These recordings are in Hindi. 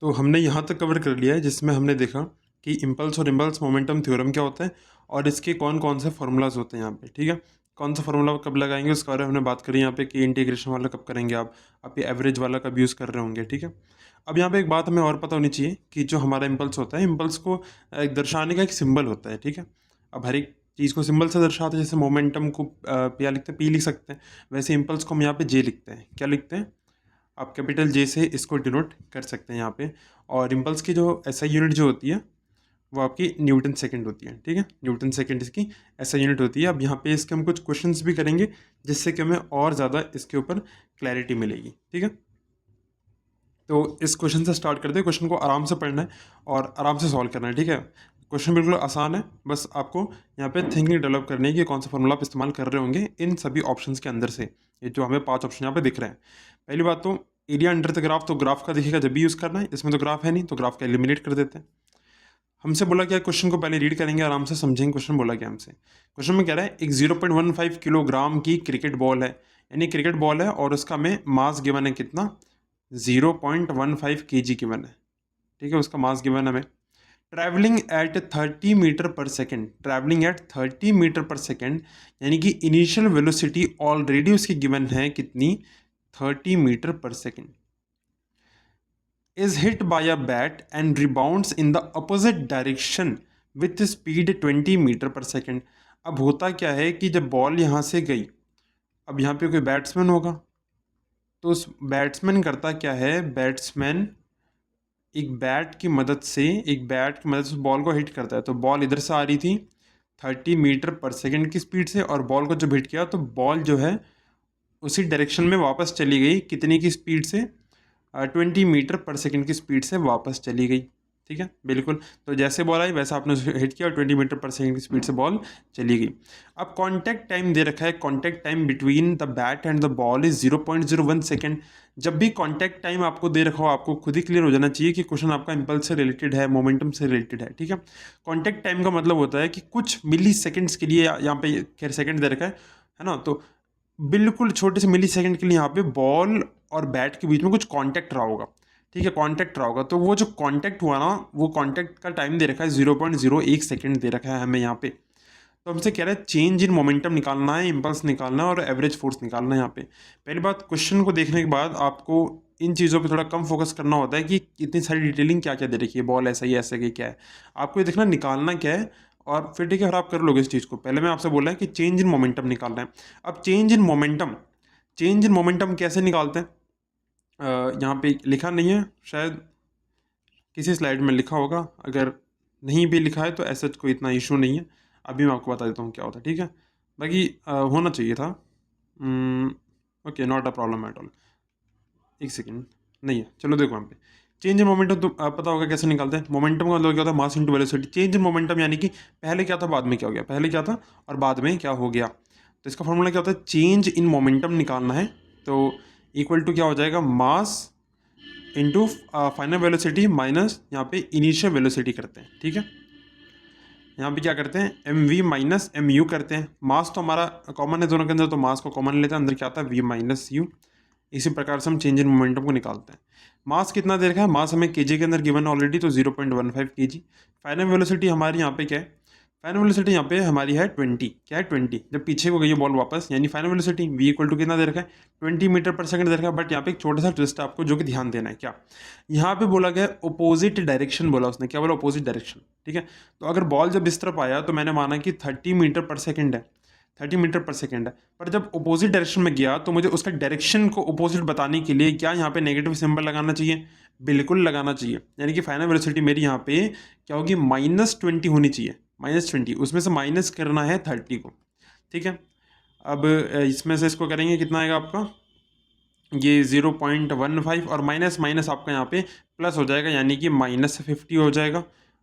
तो हमने यहाँ तक कवर कर लिया है जिसमें हमने देखा कि इम्पल्स और इम्पल्स मोमेंटम थ्योरम क्या होता है और इसके कौन कौन से फार्मूलाज होते हैं यहाँ पे। ठीक है, कौन सा फार्मूला कब लगाएंगे उसके बारे में हमने बात करी यहाँ पे कि इंटीग्रेशन वाला कब करेंगे आप ये एवरेज वाला कब यूज़ कर रहे होंगे। ठीक है, अब यहाँ पे एक बात हमें और पता होनी चाहिए कि जो हमारा इम्पल्स होता है, इम्पल्स को दर्शाने का एक सिंबल होता है। ठीक है, अब हर एक चीज़ को सिंबल से दर्शाते हैं, जैसे मोमेंटम को क्या लिखते हैं, पी लिख सकते हैं, वैसे इम्पल्स को हम यहाँ पे जे लिखते हैं। क्या लिखते हैं, आप कैपिटल जे से इसको डिनोट कर सकते हैं यहाँ पे। और इम्पल्स की जो एसआई यूनिट जो होती है वो आपकी न्यूटन सेकंड होती है। ठीक है, न्यूटन सेकंड इसकी एसआई यूनिट होती है। अब यहाँ पे इसके हम कुछ क्वेश्चंस भी करेंगे जिससे कि हमें और ज़्यादा इसके ऊपर क्लैरिटी मिलेगी। ठीक है, तो इस क्वेश्चन से स्टार्ट करते हैं। क्वेश्चन को आराम से पढ़ना है और आराम से सॉल्व करना है। ठीक है, क्वेश्चन बिल्कुल आसान है, बस आपको यहाँ पे थिंकिंग डेवलप करनी है कि कौन सा फॉर्मूला आप इस्तेमाल कर रहे होंगे इन सभी ऑप्शंस के अंदर से। ये जो हमें 5 ऑप्शन यहाँ पे दिख रहे हैं। पहली बात तो एरिया अंडर द ग्राफ, तो ग्राफ का देखिएगा जब भी यूज़ करना है। इसमें तो ग्राफ है नहीं तो ग्राफ का एलिमिनेट कर देते हैं। हमसे बोला क्या, क्वेश्चन को पहले रीड करेंगे, आराम से समझेंगे क्वेश्चन बोला क्या हमसे। क्वेश्चन में कह रहा है एक 0.15 किलोग्राम की क्रिकेट बॉल है, यानी क्रिकेट बॉल है और उसका हमें मास गिवन है कितना, 0.15 kg गिवन है। ठीक है, उसका मास गिवन हमें। ट्रैवलिंग एट 30 मीटर पर सेकेंड, ट्रैवलिंग एट 30 मीटर पर सेकेंड, यानी कि इनिशियल वेलोसिटी ऑलरेडी उसकी गिवन है कितनी, 30 मीटर पर second. is hit by a bat and rebounds in the opposite direction with speed 20 metre पर सेकेंड। अब होता क्या है कि जब बॉल यहाँ से गई, अब यहाँ पे कोई बैट्समैन होगा, तो उस बैट्समैन करता क्या है, बैट्समैन एक बैट की मदद से बॉल को हिट करता है। तो बॉल इधर से आ रही थी 30 मीटर पर सेकेंड की स्पीड से, और बॉल को जब हिट किया तो बॉल जो है उसी डायरेक्शन में वापस चली गई, कितनी की स्पीड से, 20 मीटर पर सेकेंड की स्पीड से वापस चली गई। ठीक है, बिल्कुल, तो जैसे बॉल आई वैसा आपने हिट किया और 20 मीटर पर सेकेंड की स्पीड से बॉल चली गई। अब कांटेक्ट टाइम दे रखा है, contact time between the bat and the ball is 0.01 second. जब भी कांटेक्ट टाइम आपको दे रखा हो, आपको खुद ही क्लियर हो जाना चाहिए कि क्वेश्चन आपका इम्पल्स से रिलेटेड है, मोमेंटम से रिलेटेड है। ठीक है, कांटेक्ट टाइम का मतलब होता है कि कुछ मिली सेकेंड्स के लिए, यहाँ पे खैर सेकेंड दे रखा है ना, तो बिल्कुल छोटे से मिली सेकेंड के लिए यहाँ पे बॉल और बैट के बीच में कुछ कांटेक्ट रहा होगा। ठीक है, कांटेक्ट रहा होगा, तो वो जो कांटेक्ट हुआ ना, वो कांटेक्ट का टाइम दे रखा है 0.01 सेकेंड दे रखा है हमें यहाँ पे। तो हमसे कह रहा है चेंज इन मोमेंटम निकालना है, इम्पल्स निकालना है और एवरेज फोर्स निकालना है। यहाँ पे पहली बात, क्वेश्चन को देखने के बाद आपको इन चीज़ों पे थोड़ा कम फोकस करना होता है कि इतनी सारी डिटेलिंग क्या क्या दे रखी है, बॉल ऐसा ही ऐसा कि क्या है, आपको ये देखना निकालना क्या है और फिर ठीक है, फिर आप कर लोगे इस चीज़ को। पहले मैं आपसे बोल रहा है कि चेंज इन मोमेंटम निकालना है। अब चेंज इन मोमेंटम कैसे निकालते हैं, यहाँ पे लिखा नहीं है, शायद किसी स्लाइड में लिखा होगा, अगर नहीं भी लिखा है तो ऐसा कोई इतना इशू नहीं है। अभी मैं आपको बता देता हूँ क्या होता है। ठीक है, बाकी होना चाहिए था। Okay, not a problem at all. एक सेकेंड, नहीं है, चलो देखो यहाँ पे चेंज इन मोमेंटम तो पता होगा कैसे निकालते हैं। मोमेंटम का मतलब क्या होता है, mass into velocity. Change in momentum यानी कि पहले क्या था बाद में क्या हो गया, पहले क्या था और बाद में क्या हो गया। तो इसका फॉर्मूला क्या होता है, चेंज इन मोमेंटम निकालना है तो इक्वल टू क्या हो जाएगा, mass into final velocity minus यहाँ पे इनिशियल वेलोसिटी करते हैं। ठीक है, यहाँ पे क्या करते हैं, m v minus m u करते हैं। मास तो हमारा कॉमन है दोनों के अंदर, तो मास को कॉमन लेते हैं, अंदर क्या आता है वी माइनस यू। इसी प्रकार से हम चेंज इन मोमेंटम को निकालते हैं। मास कितना दे रखा है, मास हमें केजी के अंदर गिवन ऑलरेडी, तो 0.15 kg। फाइनल वेलोसिटी हमारी यहाँ पे क्या है, फाइनल वेलोसिटी यहाँ पे हमारी है 20, क्या है 20, जब पीछे को गई है बॉल वापस, यानी final velocity v equal to कितना दे रखा है, 20 मीटर पर सेकंड दे रखा है। बट यहाँ पे एक छोटा सा ट्विस्ट है आपको जो कि ध्यान देना है। क्या यहाँ पे बोला गया, अपोजिट डायरेक्शन बोला उसने, क्या बोला, अपोजिट डायरेक्शन। ठीक है, तो अगर बॉल जब इस तरफ आया तो मैंने माना कि 30 मीटर पर सेकेंड है, 30 मीटर पर सेकेंड है, पर जब अपोजिट डायरेक्शन में गया तो मुझे उसका डायरेक्शन को अपोजिट बताने के लिए क्या यहाँ पे नेगेटिव सिंबल लगाना चाहिए, बिल्कुल लगाना चाहिए। यानी कि फाइनल वेलोसिटी मेरी यहाँ पे क्या होगी, -20 होनी चाहिए, -20, उसमें से माइनस करना है 30 को। ठीक है, अब इसमें से इसको करेंगे, कितना आएगा आपका, ये 0.15 और माइनस माइनस आपका यहाँ पे प्लस हो जाएगा, यानी कि -50 हो जाएगा।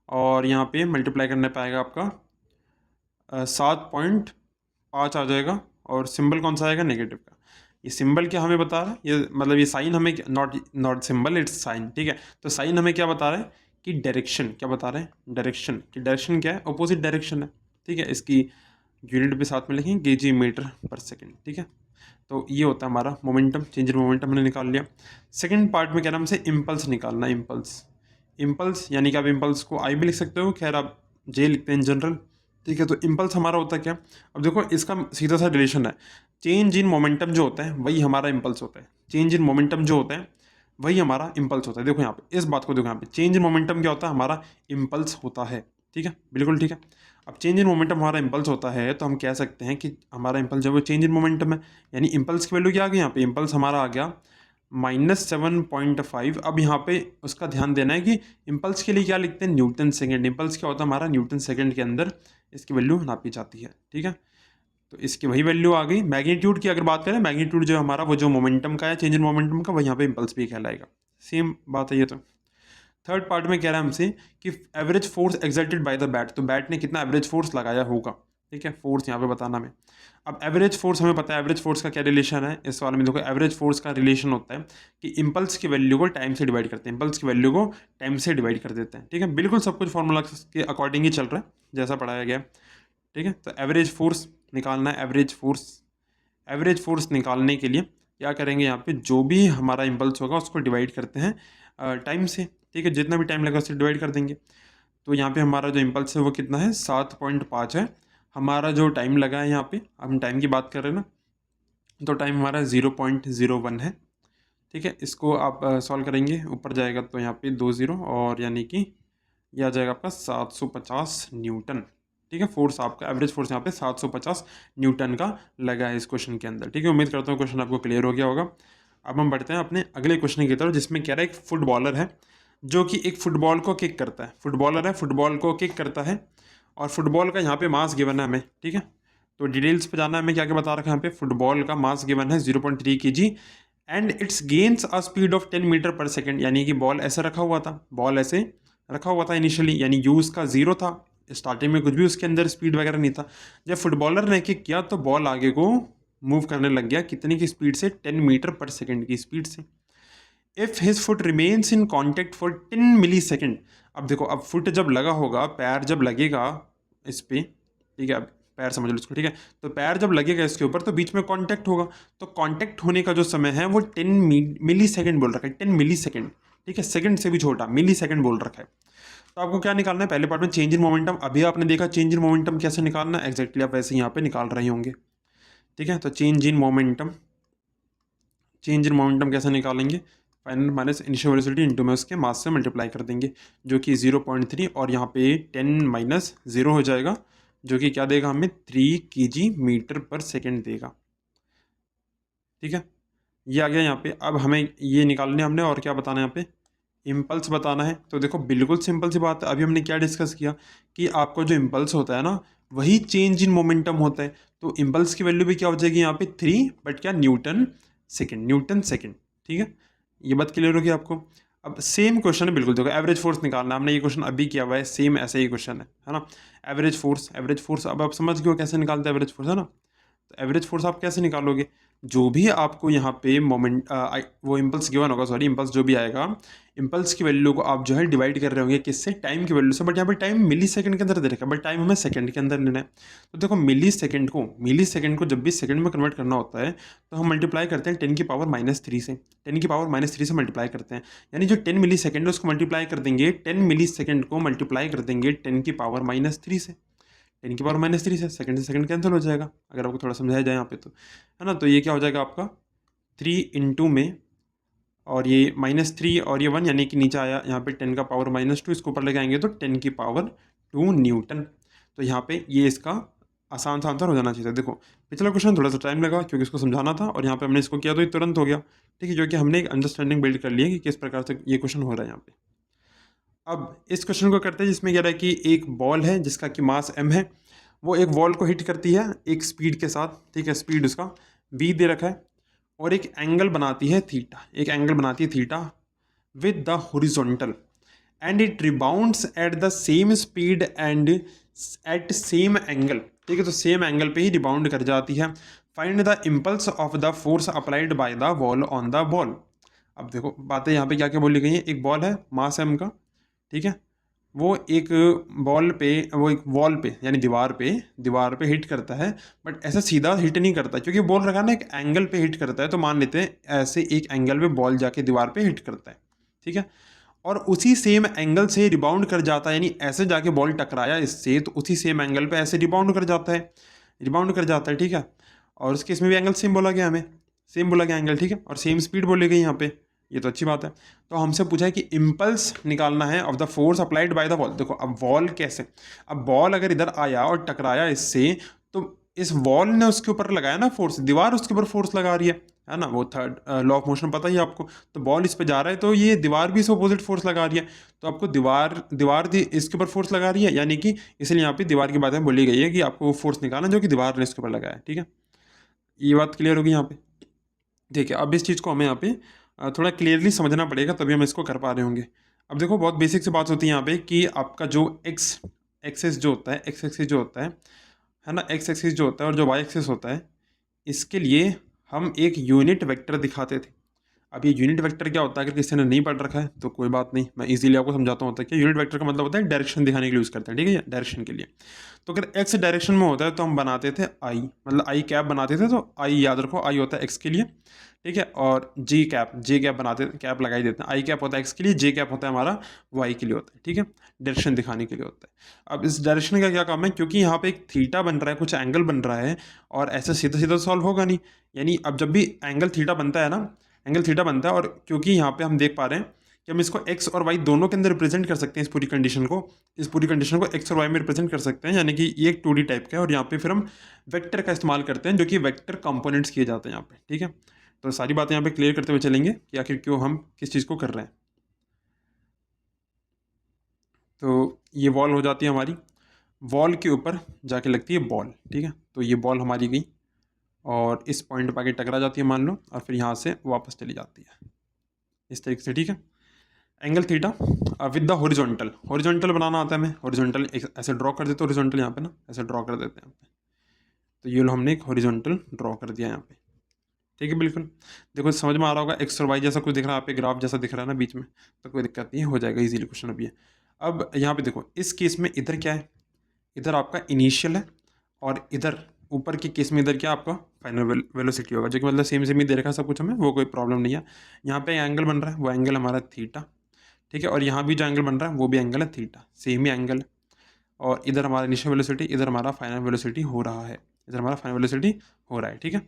और यहाँ पे मल्टीप्लाई करने पाएगा आपका 7.5 आ जाएगा। और सिंबल कौन सा आएगा, नेगेटिव का। ये सिंबल क्या हमें बता रहा है, ये मतलब ये साइन हमें, नॉट सिंबल, इट्स साइन। ठीक है, तो साइन हमें क्या बता रहा है कि डायरेक्शन, क्या बता रहे हैं, डायरेक्शन की, डायरेक्शन क्या है, अपोजिट डायरेक्शन है। ठीक है, इसकी यूनिट भी साथ में लिखेंगे, केजी मीटर पर सेकेंड। ठीक है, तो ये होता है हमारा मोमेंटम, चेंज इन मोमेंटम हमने निकाल लिया। सेकंड पार्ट में कह रहा है हमसे इम्पल्स निकालना, इम्पल्स यानी कि आप इम्पल्स को आई भी लिख सकते हो, खैर आप जे लिखते हैं इन जनरल, ठीक है। तो इम्पल्स हमारा होता है क्या, अब देखो इसका सीधा सा रिलेशन है, चेंज इन मोमेंटम जो होता है वही हमारा इम्पल्स होता है, चेंज इन मोमेंटम जो होता है वही हमारा इम्पल्स होता है। देखो यहाँ पे इस बात को देखो, यहाँ पे चेंज इन मोमेंटम क्या होता है, हमारा इम्पल्स होता है, ठीक है, बिल्कुल ठीक है। अब चेंज इन मोमेंटम हमारा इम्पल्स होता है तो हम कह सकते हैं कि हमारा इम्पल्स जो है चेंज इन मोमेंटम है, यानी इम्पल्स की वैल्यू क्या आ गई यहाँ पे, इम्पल्स हमारा आ गया -7.5। अब यहाँ पे उसका ध्यान देना है कि इम्पल्स के लिए क्या लिखते हैं, न्यूटन सेकेंड। इम्पल्स क्या होता है हमारा, न्यूटन सेकेंड के अंदर इसकी वैल्यू नापी जाती है, ठीक है। तो इसकी वही वैल्यू आ गई। मैग्नीट्यूड की अगर बात करें, मैग्नीट्यूड जो हमारा वो जो मोमेंटम का है, चेंज इन मोमेंटम का, वही यहाँ पे इम्पल्स भी कहलाएगा, सेम बात है ये। तो थर्ड पार्ट में कह रहा है हमसे कि average force exerted by the bat, तो बैट ने कितना एवरेज फोर्स लगाया होगा, ठीक है, फोर्स यहाँ पे बताना हमें। अब एवरेज फोर्स हमें पता है, एवरेज फोर्स का क्या रिलेशन है इस सवाल में, देखो एवरेज फोर्स का रिलेशन होता है कि इम्पल्स की वैल्यू को टाइम से डिवाइड करते हैं, इम्पल्स की वैल्यू को टाइम से डिवाइड कर देते हैं, ठीक है, बिल्कुल सब कुछ फॉर्मूला के अकॉर्डिंग ही चल रहा है जैसा पढ़ाया गया, ठीक है। तो एवरेज फोर्स निकालना है, एवरेज फोर्स निकालने के लिए क्या करेंगे, यहाँ पे जो भी हमारा इम्पल्स होगा उसको डिवाइड करते हैं टाइम से, ठीक है, जितना भी टाइम लगा उससे डिवाइड कर देंगे। तो यहाँ पे हमारा जो इम्पल्स है वो कितना है, 7.5 है। हमारा जो टाइम लगा है यहाँ पे, हम टाइम की बात कर रहे हैं ना, तो टाइम हमारा 0.01 है, ठीक है। इसको आप सॉल्व करेंगे, ऊपर जाएगा तो यहाँ पे 2 0, और यानी कि यह आ जाएगा आपका 750 न्यूटन, ठीक है। फोर्स आपका एवरेज फोर्स यहाँ पे 750 न्यूटन का लगा है इस क्वेश्चन के अंदर, ठीक है। उम्मीद करता हूँ क्वेश्चन आपको क्लियर हो गया होगा। अब हम बढ़ते हैं अपने अगले क्वेश्चन की तरफ, जिसमें कह रहा है एक फुटबॉलर है जो कि एक फुटबॉल को किक करता है, फुटबॉलर है, फुटबॉल को किक करता है, और फुटबॉल का यहाँ पे मास गिवन है हमें, ठीक है। तो डिटेल्स पे जाना है, हमें क्या क्या बता रखा है यहाँ पे, फुटबॉल का मास गिवन है 0.3 kg and its gains a speed of 10 metre पर सेकेंड, यानी कि बॉल ऐसे रखा हुआ था, बॉल ऐसे रखा हुआ था इनिशियली, यानी यू उसका 0 था, स्टार्टिंग में कुछ भी उसके अंदर स्पीड वगैरह नहीं था। जब फुटबॉलर ने किक किया तो बॉल आगे को मूव करने लग गया, कितनी की स्पीड से, 10 मीटर पर सेकेंड की स्पीड से। If his foot remains in contact for 10 millisecond, अब देखो अब फुट जब लगा होगा, पैर जब लगेगा इस पे, ठीक है, अब पैर समझ लो इसको, ठीक है, तो पैर जब लगेगा इसके ऊपर तो बीच में कांटेक्ट होगा, तो कांटेक्ट होने का जो समय है वो 10 मिली सेकेंड बोल रखा है, 10 मिली सेकेंड, ठीक है, सेकंड से भी छोटा, मिली सेकेंड बोल रखा है। तो आपको क्या निकालना है, पहले पार्ट में चेंज इन मोमेंटम, अभी आपने देखा चेंज इन मोमेंटम कैसे निकालना है, एक्जैक्टली आप वैसे यहाँ पे निकाल रहे होंगे, ठीक है। तो चेंज इन मोमेंटम कैसे निकालेंगे, final minus initial velocity into में उसके मास से मल्टीप्लाई कर देंगे, जो कि 0.3, और यहाँ पे 10 माइनस 0 हो जाएगा, जो कि क्या देगा हमें, 3 kg मीटर पर सेकेंड देगा, ठीक है। ये आ गया यहाँ पे। अब हमें ये निकालने हमने, और क्या बताना है यहाँ पे, इम्पल्स बताना है। तो देखो बिल्कुल सिंपल सी बात है, अभी हमने क्या डिस्कस किया कि आपको जो इम्पल्स होता है ना वही चेंज इन मोमेंटम होता है, तो इम्पल्स की वैल्यू भी क्या हो जाएगी यहाँ पे 3, बट क्या, न्यूटन सेकेंड, ठीक है। ये बात क्लियर होगी आपको। अब सेम क्वेश्चन है बिल्कुल, देखो एवरेज फोर्स निकालना, हमने ये क्वेश्चन अभी किया हुआ है, सेम ऐसा ही क्वेश्चन है ना। एवरेज फोर्स अब आप समझ गए हो कैसे निकालते हैं एवरेज फोर्स, है ना। तो एवरेज फोर्स आप कैसे निकालोगे, जो भी आपको यहाँ पे मोमेंट वो इम्पल्स गिवन होगा, सॉरी इम्पल्स जो भी आएगा, इम्पल्स की वैल्यू को आप जो है डिवाइड कर रहे होंगे किससे, टाइम की वैल्यू से, बट यहाँ पे टाइम मिली सेकंड के अंदर दे रखा है, बट टाइम हमें सेकंड के अंदर लेना है। तो देखो मिली सेकंड को जब भी सेकंड में कन्वर्ट करना होता है तो हम मल्टीप्लाई करते हैं 10 की पावर -3 से, 10 की पावर -3 से मल्टीप्लाई करते हैं, यानी जो 10 मिली सेकंड है उसको मल्टीप्लाई कर देंगे, 10 मिली सेकंड को मल्टीप्लाई कर देंगे 10 की पावर -3 से, 10 की पावर -3 से सेकंड कैंसिल हो जाएगा, अगर आपको थोड़ा समझाया जाए यहाँ पे तो, है ना। तो ये क्या हो जाएगा आपका 3 इंटू में, और ये -3 और ये 1, यानी कि नीचे आया यहाँ पे 10 का पावर -2, इसको ऊपर लेके आएंगे तो 10 की पावर 2 न्यूटन। तो यहाँ पे ये इसका आसान सा आंसर हो जाना चाहिए। देखो पिछला क्वेश्चन थोड़ा सा टाइम लगा क्योंकि इसको समझाना था, और यहाँ पे हमने इसको किया तो ये तुरंत हो गया, ठीक है, जो कि हमने एक अंडरस्टैंडिंग बिल्ड कर लिया कि किस प्रकार से ये क्वेश्चन हो रहा है यहाँ पे। अब इस क्वेश्चन को करते हैं जिसमें कह रहा है कि एक बॉल है जिसका कि मास m है, वो एक वॉल को हिट करती है एक स्पीड के साथ, ठीक है, स्पीड उसका v दे रखा है, और एक एंगल बनाती है theta, with the horizontal, and it rebounds at the same speed and at same angle, ठीक है, तो सेम एंगल पे ही रिबाउंड कर जाती है। Find the impulse of the force applied by the wall on the ball. अब देखो बातें यहाँ पे क्या क्या बोली गई हैं, एक बॉल है मास m का, ठीक है, वो एक बॉल पे, वो एक वॉल पे यानी दीवार पे हिट करता है, बट ऐसा सीधा हिट नहीं करता क्योंकि बॉल रखा ना एक एंगल पे हिट करता है। तो मान लेते हैं ऐसे एक एंगल पे बॉल जाके दीवार पे हिट करता है, ठीक है, और उसी सेम एंगल से रिबाउंड कर जाता है, यानी ऐसे जाके बॉल टकराया इससे तो उसी सेम एंगल पे ऐसे रिबाउंड कर जाता है, ठीक है। और उसके इसमें भी एंगल सेम बोला गया, हमें सेम बोला गया एंगल, ठीक है, और सेम स्पीड बोली गई यहाँ पे, ये तो अच्छी बात है। तो हमसे पूछा है कि इम्पल्स निकालना है of the force applied by the wall. देखो अब वॉल कैसे, अब बॉल अगर इधर आया और टकराया इससे, तो इस वॉल ने उसके ऊपर लगाया ना फोर्स, दीवार उसके ऊपर फोर्स लगा रही है ना, वो थर्ड लॉ ऑफ मोशन पता ही है आपको। तो बॉल इस पे जा रहा है तो ये दीवार भी इस अपोजिट फोर्स लगा रही है, तो आपको इसके ऊपर फोर्स लगा रही है, यानी कि इसलिए यहाँ पे दीवार की बातें बोली गई है कि आपको वो फोर्स निकालना जो कि दीवार ने इसके ऊपर लगाया है, ठीक है। ये बात क्लियर होगी यहाँ पे, ठीक है। अब इस चीज़ को हमें यहाँ पे थोड़ा क्लियरली समझना पड़ेगा, तभी हम इसको कर पा रहे होंगे। अब देखो बहुत बेसिक सी बात होती है यहाँ पे कि आपका जो एक्स एक्सेस जो होता है, एक्स एक्सिस जो होता है ना, एक्स एक्सिस जो होता है और जो वाई एक्सिस होता है, इसके लिए हम एक यूनिट वेक्टर दिखाते थे। अब ये यूनिट वेक्टर क्या होता है, अगर किसी ने नहीं पढ़ रखा है तो कोई बात नहीं, मैं इजीली आपको समझाता हूँ। कि यूनिट वेक्टर का मतलब होता है डायरेक्शन दिखाने के लिए यूज़ करते हैं, ठीक है, डायरेक्शन के लिए। तो अगर एक्स डायरेक्शन में होता है तो हम बनाते थे आई, मतलब आई कैप बनाते थे, तो आई याद रखो, आई होता है एक्स के लिए, ठीक है, और जे कैप बनाते, कैप लगाई देते हैं। आई कैप होता है एक्स के लिए, जे कैप होता है हमारा वाई के लिए होता है, ठीक है, डायरेक्शन दिखाने के लिए होता है। अब इस डायरेक्शन का क्या काम है, क्योंकि यहाँ पे एक थीटा बन रहा है, कुछ एंगल बन रहा है, और ऐसे सीधा सीधा सॉल्व होगा नहीं, यानी अब जब भी एंगल थीटा बनता है ना, एंगल थीटा बनता है, और क्योंकि यहाँ पे हम देख पा रहे हैं कि हम इसको एक्स और वाई दोनों के अंदर रिप्रेजेंट कर सकते हैं, इस पूरी कंडीशन को एक्स और वाई में रिप्रेजेंट कर सकते हैं, यानी कि ये एक 2D टाइप का है, और यहाँ पे फिर हम वेक्टर का इस्तेमाल करते हैं, जो कि वेक्टर कंपोनेंट्स किए जाते हैं यहाँ पे, ठीक है। तो सारी बातें यहाँ पे क्लियर करते हुए चलेंगे कि आखिर क्यों हम किस चीज़ को कर रहे हैं। तो ये वॉल हो जाती है हमारी, वॉल के ऊपर जाके लगती है बॉल, ठीक है। तो ये बॉल हमारी गई और इस पॉइंट पर आके टकरा जाती है मान लो, और फिर यहाँ से वापस चली जाती है इस तरीके से, ठीक है। Angle theta with the horizontal, horizontal बनाना आता है हमें, हॉरिजॉन्टल ऐसे ड्रॉ कर देते, हॉरिजॉन्टल यहाँ पे ना ऐसे ड्रॉ कर देते हैं यहाँ पे। तो ये लो हमने एक हॉरिजॉन्टल ड्रॉ कर दिया यहाँ पे, ठीक है, बिल्कुल। देखो समझ में आ रहा होगा, एक्स और वाई जैसा कुछ दिख रहा है यहाँ पे, ग्राफ जैसा दिख रहा है ना बीच में, तो कोई दिक्कत नहीं है, हो जाएगा इजीली क्वेश्चन अभी है। अब यहाँ पे देखो इस केस में इधर क्या है, इधर आपका इनिशियल है, और इधर ऊपर के केस में इधर क्या आपका फाइनल वेलोसिटी होगा, जो कि मतलब सेम सेम ही दे रखा है सब कुछ हमें, वो कोई प्रॉब्लम नहीं है। यहाँ पे एंगल बन रहा है, वो एंगल हमारा थीटा, ठीक है, और यहाँ भी जो एंगल बन रहा है वो भी एंगल है थीटा, सेम ही एंगल है। और इधर हमारा इनिशियल वेलोसिटी, इधर हमारा फाइनल वेलोसिटी हो रहा है, इधर हमारा फाइनल वेलोसिटी हो रहा है, ठीक है।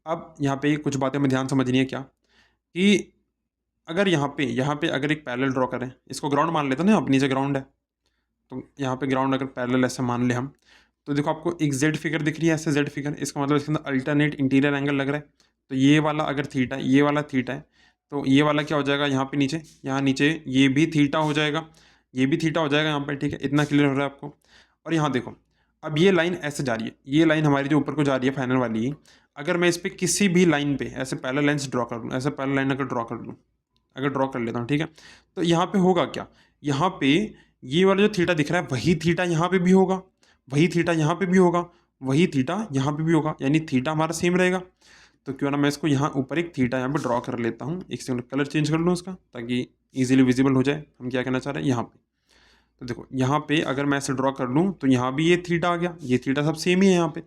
अब यहाँ पे कुछ बातें हमें ध्यान समझनी है, क्या कि अगर यहाँ पे अगर एक पैरेलल ड्रॉ करें, इसको ग्राउंड मान लेते हैं ना, अब नीचे ग्राउंड है, तो यहाँ पे ग्राउंड अगर पैरेलल ऐसे मान ले हम, तो देखो आपको एक जेड फिगर दिख रही है, ऐसे जेड फिगर, इसका मतलब इसके अंदर अल्टरनेट इंटीरियर एंगल लग रहा है। तो ये वाला अगर थीटा, ये वाला थीटा है, तो ये वाला क्या हो जाएगा, यहाँ पे नीचे, यहाँ नीचे ये भी थीटा हो जाएगा, ये भी थीटा हो जाएगा यहाँ पर, ठीक है, इतना क्लियर हो रहा है आपको। और यहाँ देखो अब ये लाइन ऐसे जा रही है, ये लाइन हमारी जो ऊपर को जा रही है फाइनल वाली, अगर मैं इस पर किसी भी लाइन पे ऐसे पैरेलल लाइन्स ड्रॉ कर लूँ, ऐसे पैरेलल लाइन अगर ड्रॉ कर लूँ, अगर ड्रॉ कर लेता हूँ, ठीक है, तो यहाँ पे होगा क्या, यहाँ पे ये वाला जो थीटा दिख रहा है वही थीटा यहाँ पे भी होगा, वही थीटा यहाँ पे भी होगा, वही थीटा यहाँ पे भी होगा, यानी थीटा हमारा सेम रहेगा। तो क्यों ना मैं इसको यहाँ ऊपर एक थीटा यहाँ पे ड्रॉ कर लेता हूँ, एक सेकंड कलर चेंज कर लूँ उसका, ताकि इजीली विजिबल हो जाए हम क्या कहना चाह रहे हैं यहाँ पे। तो देखो यहाँ पे अगर मैं ऐसे ड्रॉ कर लूँ तो यहाँ भी ये थीटा आ गया, ये थीटा सब सेम ही है यहाँ पे।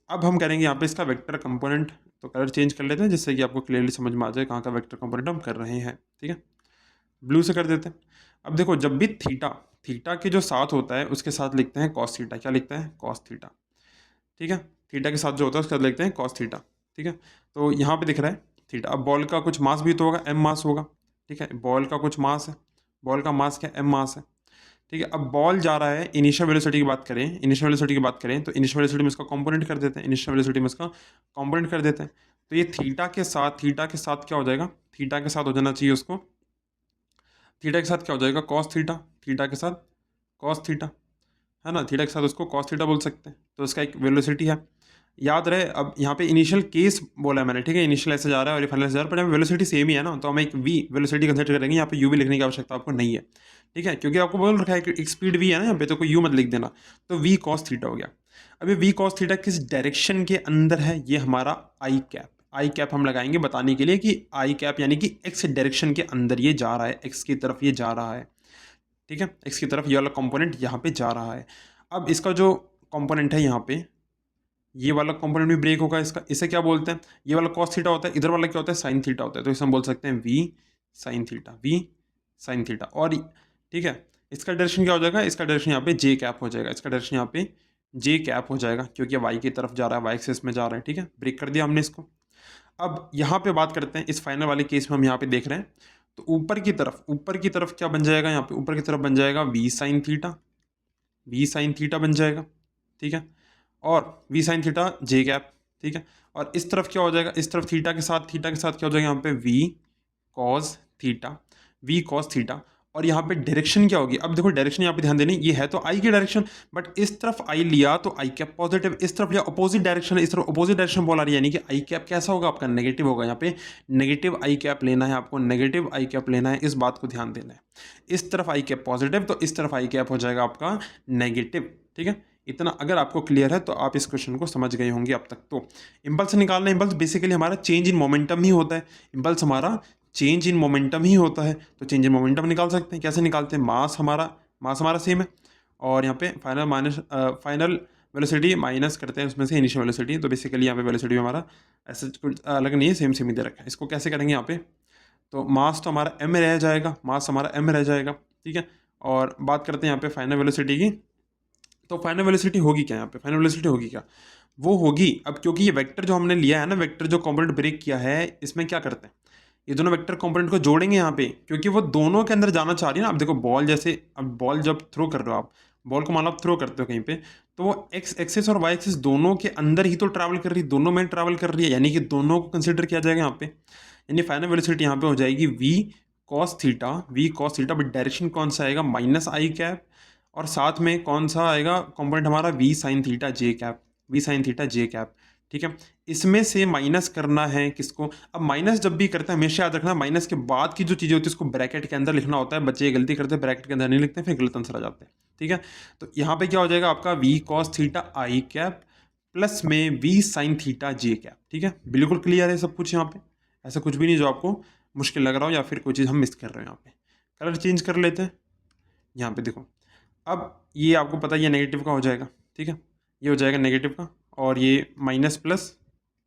अब हम करेंगे यहाँ पे इसका वेक्टर कंपोनेंट, तो कलर चेंज कर लेते हैं जिससे कि आपको क्लियरली समझ में आ जाए कहाँ का वेक्टर कंपोनेंट हम कर रहे हैं, ठीक है। ब्लू से कर देते हैं। अब देखो जब भी थीटा, थीटा के जो साथ होता है उसके साथ लिखते हैं कॉस थीटा, क्या लिखते हैं, कॉस थीटा, ठीक है। थीटा के साथ जो होता है उसके साथ लिखते हैं कॉस थीटा, ठीक है। तो यहाँ पे दिख रहा है थीटा। अब बॉल का कुछ मास भी तो होगा, एम मास होगा, ठीक है, बॉल का कुछ मास है, बॉल का मास क्या, एम मास है, ठीक है। अब बॉल जा रहा है, इनिशियल वेलोसिटी की बात करें, इनिशियल वेलोसिटी की बात करें तो इनिशियल वेलोसिटी में इसका कंपोनेंट कर देते हैं, इनिशियल वेलोसिटी में इसका कंपोनेंट कर देते हैं। तो ये थीटा के साथ क्या हो जाएगा, थीटा के साथ हो जाना चाहिए उसको, थीटा के साथ क्या हो जाएगा, कॉस थीटा, थीटा के साथ कॉस थीटा, है ना, थीटा के साथ उसको कॉस थीटा बोल सकते हैं। तो इसका एक वेलोसिटी है, याद रहे। अब यहाँ पे इनिशियल केस बोला है मैंने, ठीक है, इनिशियल ऐसे जा रहा है और ये फाइनल ऐसे जा रहा है, पर यहाँ वेलोसिटी सेम ही है ना, तो हम एक वी वेलोसिटी कंसिडर करेंगे, यहाँ पे यू भी लिखने की आवश्यकता आपको नहीं है, ठीक है, क्योंकि आपको बोल रखा है कि एक स्पीड वी है ना यहाँ पे, तो कोई यू मत लिख देना। तो वी कॉस थीटा हो गया। अब ये वी कॉस थीटा किस डायरेक्शन के अंदर है, ये हमारा आई कैप, आई कैप हम लगाएंगे बताने के लिए कि आई कैप यानी कि एक्स डायरेक्शन के अंदर ये जा रहा है, एक्स की तरफ ये जा रहा है, ठीक है, x की तरफ ये वाला कंपोनेंट यहाँ पे जा रहा है। अब इसका जो कंपोनेंट है यहाँ पे, ये वाला कंपोनेंट भी ब्रेक होगा इसका, इसे क्या बोलते हैं, ये वाला cos थीटा होता है, इधर वाला क्या होता है, sin थीटा होता है, तो इसे हम बोल सकते हैं v sin theta, v sin theta. और ठीक है, इसका डायरेक्शन क्या हो जाएगा, इसका डायरेक्शन यहाँ पे j कैप हो जाएगा, इसका डायरेक्शन यहाँ पे j कैप हो जाएगा, क्योंकि y की तरफ जा रहा है, y एक्सिस में जा रहा है। ठीक है, ब्रेक कर दिया हमने इसको। अब यहाँ पे बात करते हैं, इस फाइनल वाले केस में हम यहाँ पे देख रहे हैं, तो ऊपर की तरफ क्या बन जाएगा, यहाँ पे ऊपर की तरफ बन जाएगा v sin थीटा बन जाएगा। ठीक है, और v sin theta j cap. ठीक है, और इस तरफ क्या हो जाएगा, इस तरफ थीटा के साथ क्या हो जाएगा यहाँ पे v cos थीटा। और यहाँ पे डायरेक्शन क्या होगी, अब देखो डायरेक्शन यहाँ पे ध्यान देनी, ये है तो i की डायरेक्शन, बट इस तरफ i लिया तो i कैप पॉजिटिव, इस तरफ लिया अपोजिट डायरेक्शन, इस तरफ अपोजिट डायरेक्शन बोल रही है, यानी कि i कैप कैसा होगा आपका, नेगेटिव होगा। यहाँ पे नेगेटिव i कैप लेना है आपको, नेगेटिव i कैप लेना है, इस बात को ध्यान देना है। इस तरफ i कैप पॉजिटिव, तो इस तरफ i कैप हो जाएगा आपका नेगेटिव। ठीक है, इतना अगर आपको क्लियर है तो आप इस क्वेश्चन को समझ गए होंगे अब तक। तो इम्पल्स निकालना, इम्पल्स बेसिकली हमारा चेंज इन मोमेंटम ही होता है, इम्पल्स हमारा चेंज इन मोमेंटम ही होता है। तो चेंज इन मोमेंटम निकाल सकते हैं, कैसे निकालते हैं, मास हमारा सेम है, और यहाँ पे फाइनल वेलोसिटी माइनस करते हैं उसमें से इनिशियल वेलोसिटी। तो बेसिकली यहाँ पे वेलोसिटी हमारा ऐसे कुछ अलग नहीं है, सेम ही दे रखा है। इसको कैसे करेंगे यहाँ पे, तो मास तो हमारा m रह जाएगा, ठीक है। और बात करते हैं यहाँ पे फाइनल वेलोसिटी की, तो फाइनल वेलोसिटी होगी क्या, यहाँ पे फाइनल वेलोसिटी होगी क्या, वो होगी, अब क्योंकि ये वेक्टर जो हमने लिया है ना, वेक्टर जो कंपोनेंट ब्रेक किया है, इसमें क्या करते हैं, ये दोनों वेक्टर कंपोनेंट को जोड़ेंगे यहाँ पे, क्योंकि वो दोनों के अंदर जाना चाह रही है ना। अब देखो बॉल जैसे, अब बॉल जब थ्रो कर रहे हो आप, बॉल को मान लो आप थ्रो करते हो कहीं पे, तो वो एक्स एक्सिस और वाई एक्सिस दोनों के अंदर ही तो ट्रैवल कर रही है, दोनों में ट्रैवल कर रही है, यानी कि दोनों को कंसिडर किया जाएगा यहाँ पे। यानी फाइनल वेलोसिटी यहाँ पे हो जाएगी v cos theta, but direction कौन सा आएगा, माइनस आई कैप, और साथ में कौन सा आएगा कंपोनेंट हमारा v sin थीटा जे कैप। ठीक है, इसमें से माइनस करना है किसको, अब माइनस जब भी करते हैं हमेशा याद रखना, माइनस के बाद की जो चीज़ें होती है उसको ब्रैकेट के अंदर लिखना होता है। बच्चे गलती करते हैं, ब्रैकेट के अंदर नहीं लिखते, फिर गलत आंसर आ जाते हैं। ठीक है, तो यहाँ पे क्या हो जाएगा आपका v cos थीटा आई कैप प्लस में v sin थीटा जे कैप। ठीक है, बिल्कुल क्लियर है सब कुछ, यहाँ पे ऐसा कुछ भी नहीं जो आपको मुश्किल लग रहा हो या फिर कोई चीज़ हम मिस कर रहे हो। यहाँ पे कलर चेंज कर लेते हैं, यहाँ पे देखो, अब ये आपको पता है ये नेगेटिव का हो जाएगा। ठीक है, ये हो जाएगा नेगेटिव का, और ये माइनस प्लस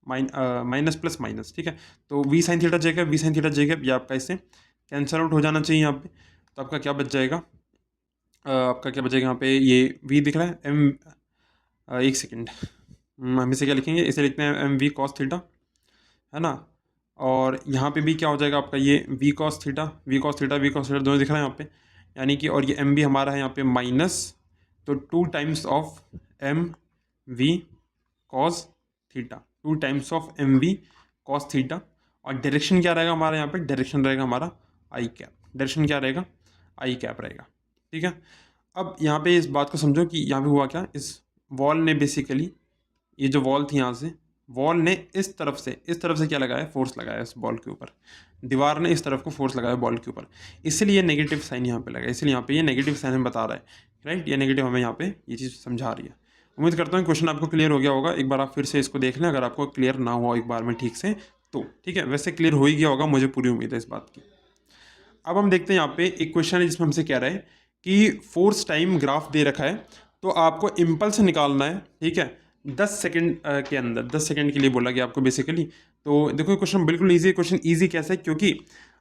माइनस। ठीक है, तो v sin थीटा जे कैप ये आपका इससे कैंसल आउट हो जाना चाहिए यहाँ पे। तो आपका क्या बच जाएगा, यहाँ पे ये v दिख रहा है m, एक सेकेंड, हम इसे क्या लिखेंगे, इसे लिखते हैं एम वी कॉस थीटा, है ना। और यहाँ पे भी क्या हो जाएगा आपका ये v cos थीटा दोनों दिख रहा है यहाँ पे, यानी कि, और ये m भी हमारा है यहाँ पे माइनस, तो 2 times of m v cos theta, और डायरेक्शन क्या रहेगा हमारा यहाँ पे, डायरेक्शन रहेगा हमारा आई कैप रहेगा। ठीक है, अब यहाँ पे इस बात को समझो कि यहाँ पे हुआ क्या, इस वॉल ने बेसिकली, ये जो वॉल थी यहाँ से, वॉल ने इस तरफ से क्या लगाया, फोर्स लगाया इस बॉल के ऊपर, दीवार ने इस तरफ को फोर्स लगाया बॉल के ऊपर, इसलिए नेगेटिव साइन यहाँ पे लगा, इसलिए यहाँ पे ये नेगेटिव साइन हमें बता रहा है, राइट। ये नेगेटिव हमें यहाँ पे ये चीज़ समझा रही है। उम्मीद करता हूँ क्वेश्चन आपको क्लियर हो गया होगा। एक बार आप फिर से इसको देख लें, अगर आपको क्लियर ना हुआ एक बार में ठीक से तो, ठीक है, वैसे क्लियर हो ही गया होगा, मुझे पूरी उम्मीद है इस बात की। अब हम देखते हैं यहाँ पे एक क्वेश्चन है जिसमें हमसे कह रहा है कि फोर्स टाइम ग्राफ दे रखा है, तो आपको इम्पल्स निकालना है। ठीक है, 10 सेकंड के अंदर, 10 सेकंड के लिए बोला गया आपको बेसिकली। तो देखो क्वेश्चन बिल्कुल ईजी है। क्वेश्चन ईजी कैसे है, क्योंकि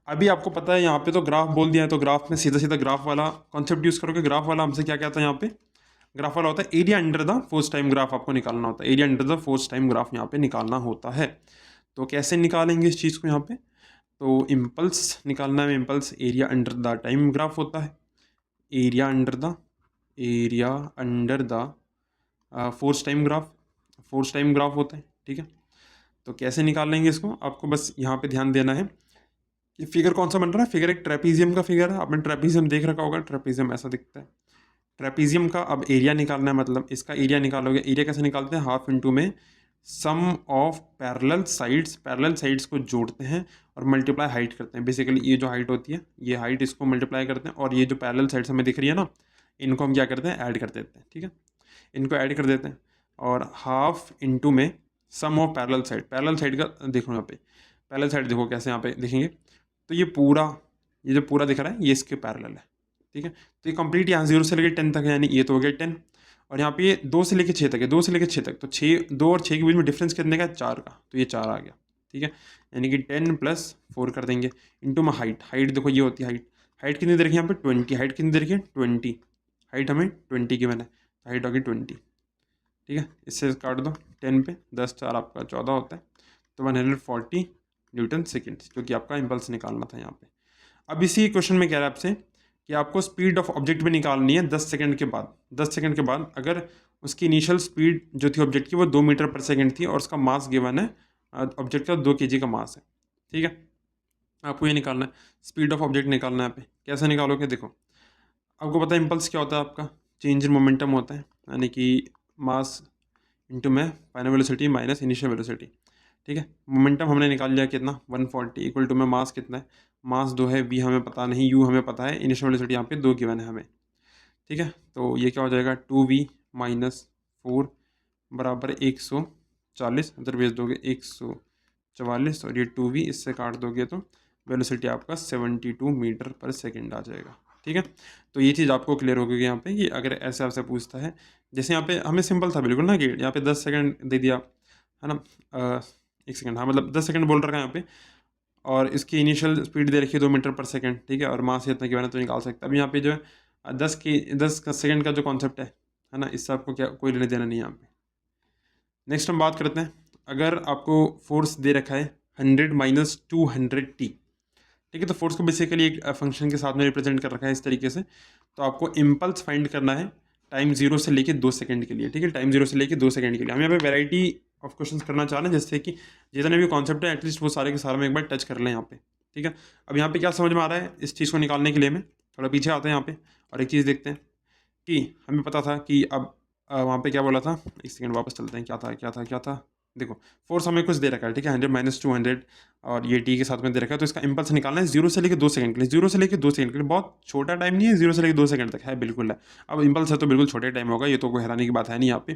अभी आपको पता है यहाँ पे तो ग्राफ बोल दिया है, तो ग्राफ में सीधा ग्राफ वाला कॉन्सेप्ट यूज़ करोगे। ग्राफ वाला हमसे क्या कहता है, यहाँ पे ग्राफ वाला होता है area under the force time graph, आपको निकालना होता है area under the force time graph, यहाँ पे निकालना होता है। तो कैसे निकालेंगे इस चीज़ को यहाँ पे, तो इम्पल्स निकालना है, impulse area under the time graph होता है, area under the force time graph होता है। ठीक है, तो कैसे निकालेंगे इसको, आपको बस यहाँ पे ध्यान देना है। ये फिगर कौन सा बन रहा है, फिगर एक ट्रेपीजियम का फिगर है, आपने ट्रेपीजियम देख रखा होगा, ट्रेपीजियम ऐसा दिखता है। ट्रेपीजियम का अब एरिया निकालना है, मतलब इसका एरिया निकालोगे। एरिया कैसे निकालते हैं, हाफ इंटू में सम ऑफ पैरेलल साइड्स को जोड़ते हैं और मल्टीप्लाई हाइट करते हैं। बेसिकली ये जो हाइट होती है, ये हाइट इसको मल्टीप्लाई करते हैं, और ये जो पैरेलल साइड्स हमें दिख रही है ना, इनको हम क्या करते हैं, ऐड कर देते हैं। ठीक है, इनको ऐड कर देते हैं, और हाफ इंटू में सम ऑफ पैरेलल साइड का देखो यहाँ पे, पैरेलल साइड देखो कैसे यहाँ पे देखेंगे, तो ये जो पूरा दिख रहा है ये इसके पैरेलल है। ठीक है। तो ये कंप्लीट यहाँ 0 से लेकर 10 तक है, यानी ये तो हो गया 10, और यहाँ पे ये 2 से लेकर 6 तक है, 2 से लेकर 6 तक, तो 6 2 और 6 के बीच में डिफरेंस कितने का, 4 का, तो ये 4 आ गया। ठीक है, यानी कि 10 + 4 कर देंगे इंटू में हाइट। हाइट देखो ये होती है हाइट, हाइट कितनी दे रखी है यहाँ पे 20, हाइट कितनी दे रखी है 20, हाइट हमें 20 की मैंने, तो हाइट होगी 20। ठीक है, इससे काट दो 10 पे 10 4 आपका 14 होता है, तो 140 न्यूटन सेकेंड, जो कि आपका इम्पल्स निकालना था यहाँ पे। अब इसी क्वेश्चन में कह रहा है आपसे कि आपको स्पीड ऑफ ऑब्जेक्ट भी निकालनी है 10 सेकंड के बाद। 10 सेकंड के बाद अगर उसकी इनिशियल स्पीड जो थी ऑब्जेक्ट की वो 2 मीटर पर सेकंड थी, और उसका मास गिवन है ऑब्जेक्ट का 2 kg का मास है। ठीक है, आपको ये निकालना है, स्पीड ऑफ ऑब्जेक्ट निकालना है। यहाँ पे कैसे निकालोगे, देखो आपको पता है इम्पल्स क्या होता है, आपका चेंज इन मोमेंटम होता है, यानी कि मास इंटू में final velocity minus initial velocity. ठीक है, मोमेंटम हमने निकाल लिया कितना 140 इक्वल टू में मास कितना है, मास 2 है, v हमें पता नहीं, u हमें पता है, इनिशियल वेलोसिटी यहाँ पे 2 गिवन है हमें। ठीक है, तो ये क्या हो जाएगा 2v - 4 बराबर 140, अदरवाइज दोगे 144, और ये 2v इससे काट दोगे तो वेलोसिटी आपका 72 मीटर पर सेकेंड आ जाएगा। ठीक है, तो ये चीज़ आपको क्लियर हो गई यहाँ पे कि अगर ऐसे आपसे पूछता है, जैसे यहाँ पे हमें सिंपल था बिल्कुल ना कि यहाँ पे 10 सेकंड दे दिया है ना, 1 सेकंड, हाँ मतलब 10 सेकंड बोल रखा है यहाँ पे, और इसकी इनिशियल स्पीड दे रखी है 2 मीटर पर सेकंड। ठीक है, और मास इतना की तो निकाल सकते हैं। अब यहाँ पे जो है 10 सेकंड का जो कॉन्सेप्ट है ना, इससे आपको क्या कोई लेने देना नहीं है यहाँ पे। नेक्स्ट हम बात करते हैं, अगर आपको फोर्स दे रखा है 100 - 200t। ठीक है, तो फोर्स को बेसिकली एक फंक्शन के साथ में रिप्रेजेंट कर रखा है इस तरीके से, तो आपको इम्पल्स फाइंड करना है टाइम 0 से लेके 2 सेकंड के लिए। ठीक है, टाइम 0 से लेके 2 सेकंड के लिए हम यहाँ पे वैरायटी ऑफ क्वेश्चंस करना चाह रहे हैं, जिससे कि जितने भी कॉन्सेप्ट है एटलीस्ट वो सारे के सारे में एक बार टच कर लें यहाँ पे। ठीक है, अब यहाँ पे क्या समझ में आ रहा है इस चीज़ को निकालने के लिए, में थोड़ा पीछे आते हैं यहाँ पे और एक चीज़ देखते हैं कि हमें पता था कि अब वहाँ पे क्या बोला था, 1 सेकंड वापस चलते हैं, क्या था देखो, फोर्स हमें कुछ दे रखा है। ठीक है, 100 - 200 और ये टी के साथ में दे रखा है, तो इसका इम्पल्स निकालना है 0 से लेकर 2 सेकंड के लिए। 0 से लेकर 2 सेकंड के लिए बहुत छोटा टाइम नहीं है, 0 से लेकर 2 सेकंड तक है, बिल्कुल है। अब इम्पल्स है तो बिल्कुल छोटे टाइम होगा, ये तो कोई हैरानी की बात है नहीं यहाँ पे,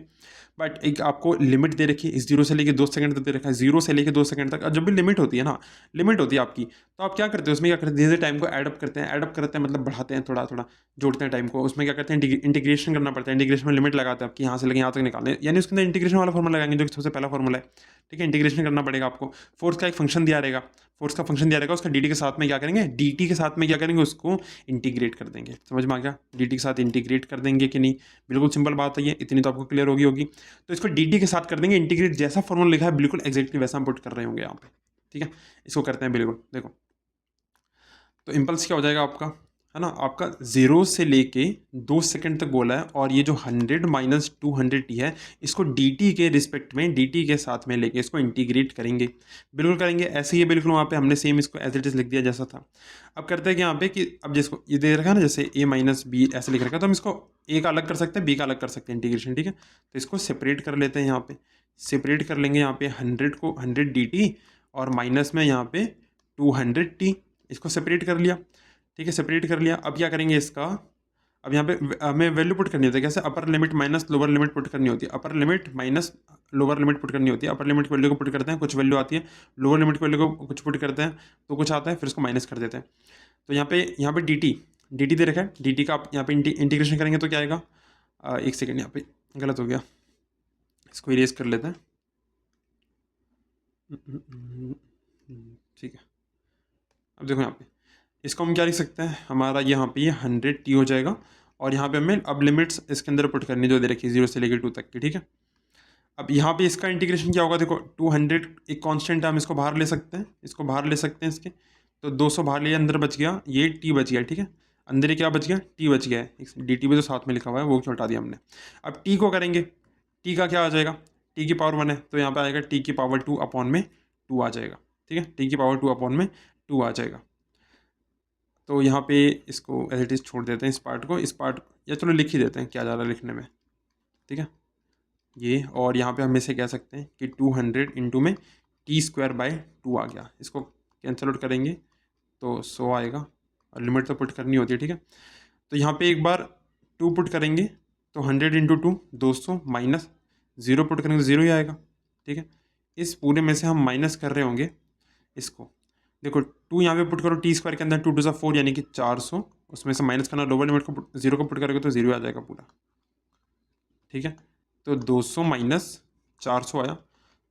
बट एक आपको लिमिट दे रखी है, इस 0 से लेकर 2 सेकंड तक दे रखा है, 0 से लेकर 2 सेकंड तक। और जब भी लिमिट होती है ना, लिमिट होती है आपकी, तो आप क्या करते हैं उसमें, क्या करते हैं धीरे धीरे टाइम को एडअप करते हैं, मतलब बढ़ाते हैं, थोड़ा थोड़ा जोड़ते हैं टाइम को। उसमें क्या करते हैं इंटीग्रेशन करना पड़ता है, इंटीग्रेशन में लिमिट लगाते हैं आपकी, यहाँ से लेकर यहाँ तक निकालने, यानी उसके अंदर इंटीग्रेशन वाला फॉर्मूला लगाएंगे जो सबसे पहला फॉर्मूला है। ठीक है, इंटीग्रेशन करना पड़ेगा आपको। फोर्स का एक फंक्शन दिया रहेगा, फोर्स का फंक्शन दिया रहेगा, उसका dt के साथ में क्या करेंगे, dt के साथ में क्या करेंगे, उसको इंटीग्रेट कर देंगे। समझ में आ गया, dt के साथ इंटीग्रेट कर देंगे कि नहीं, बिल्कुल सिंपल बात है ये, इतनी तो आपको क्लियर होगी। तो इसको dt के साथ कर देंगे इंटीग्रेट, जैसा फॉर्मूला लिखा है बिल्कुल एग्जैक्टली वैसा हम पुट कर रहे होंगे यहाँ पे। ठीक है, इसको करते हैं बिल्कुल, देखो तो इम्पल्स क्या हो जाएगा आपका, है ना, आपका 0 से लेके 2 सेकंड तक बोला है, और ये जो 100 - 200t है, इसको dt के रिस्पेक्ट में, dt के साथ में लेके इसको इंटीग्रेट करेंगे, बिल्कुल करेंगे ऐसे ही है बिल्कुल। वहाँ पे हमने सेम इसको एज इट इज लिख दिया जैसा था। अब करते हैं कि यहाँ पे कि अब जिसको ये दे रखा है ना, जैसे a - b ऐसे लिख रखा है, तो हम इसको a का अलग कर सकते हैं, b का अलग कर सकते हैं इंटीग्रेशन। ठीक है, तो इसको सेपरेट कर लेते हैं, यहाँ पे सेपरेट कर लेंगे, यहाँ पे 100 को 100 dt और माइनस में यहाँ पे 200t, इसको सेपरेट कर लिया। ठीक है, सेपरेट कर लिया। अब क्या करेंगे इसका, अब यहाँ पे हमें वैल्यू पुट करनी होती है, कैसे, upper limit minus lower limit put करनी होती है, upper limit minus lower limit put करनी होती है। अपर लिमिट की वैल्यू को पुट करते हैं, कुछ वैल्यू आती है, लोअर लिमिट की वैल्यू को कुछ पुट करते हैं तो कुछ आता है, फिर उसको माइनस कर देते हैं। तो यहाँ पे dt दे रखा है, dt का आप यहाँ पे इंटीग्रेशन करेंगे तो क्या आएगा, 1 सेकेंड यहाँ पे गलत हो गया, इसको इरेज कर लेते हैं। ठीक है, अब देखो यहाँ पे इसको हम क्या लिख सकते हैं, हमारा यहाँ पे ये 100t हो जाएगा, और यहाँ पे हमें अब लिमिट्स इसके अंदर पुट करनी जो दे रखी है 0 से लेकर 2 तक की। ठीक है, अब यहाँ पे इसका इंटीग्रेशन क्या होगा, देखो 200 एक कांस्टेंट है, हम इसको बाहर ले सकते हैं, इसको बाहर ले सकते हैं इसके, तो 200 बाहर लिया, अंदर बच गया ये t बच गया। ठीक है, अंदर ही क्या बच गया, t बच गया है, dt भी तो साथ में लिखा हुआ है वो क्यों हटा दिया हमने। अब t को करेंगे, t का क्या आ जाएगा, t की पावर 1 है, तो यहाँ पे आएगा t की पावर 2 अपॉन में 2 आ जाएगा। ठीक है, t की पावर 2 अपॉन में 2 आ जाएगा। तो यहाँ पे इसको एज इट इज़ छोड़ देते हैं इस पार्ट को, इस पार्ट या चलो लिख ही देते हैं, क्या जा रहा है लिखने में। ठीक है, ये और यहाँ पे हम इसे कह सकते हैं कि 200 इंटू में t²/2 आ गया, इसको कैंसल आउट करेंगे तो 100 आएगा, और लिमिट तो पुट करनी होती है। ठीक है, तो यहाँ पे एक बार 2 पुट करेंगे तो 100 इंटू 2 200 माइनस 0 पुट करेंगे तो 0 ही आएगा। ठीक है, इस पूरे में से हम माइनस कर रहे होंगे इसको, देखो 2 यहाँ पे पुट करो, टी स्क्वायर के अंदर 2 टू 4 यानी कि 400, उसमें से माइनस करना, लोअर लिमिट को 0 को पुट करोगे तो 0 आ जाएगा पूरा, ठीक है। तो 200 माइनस 400 आया,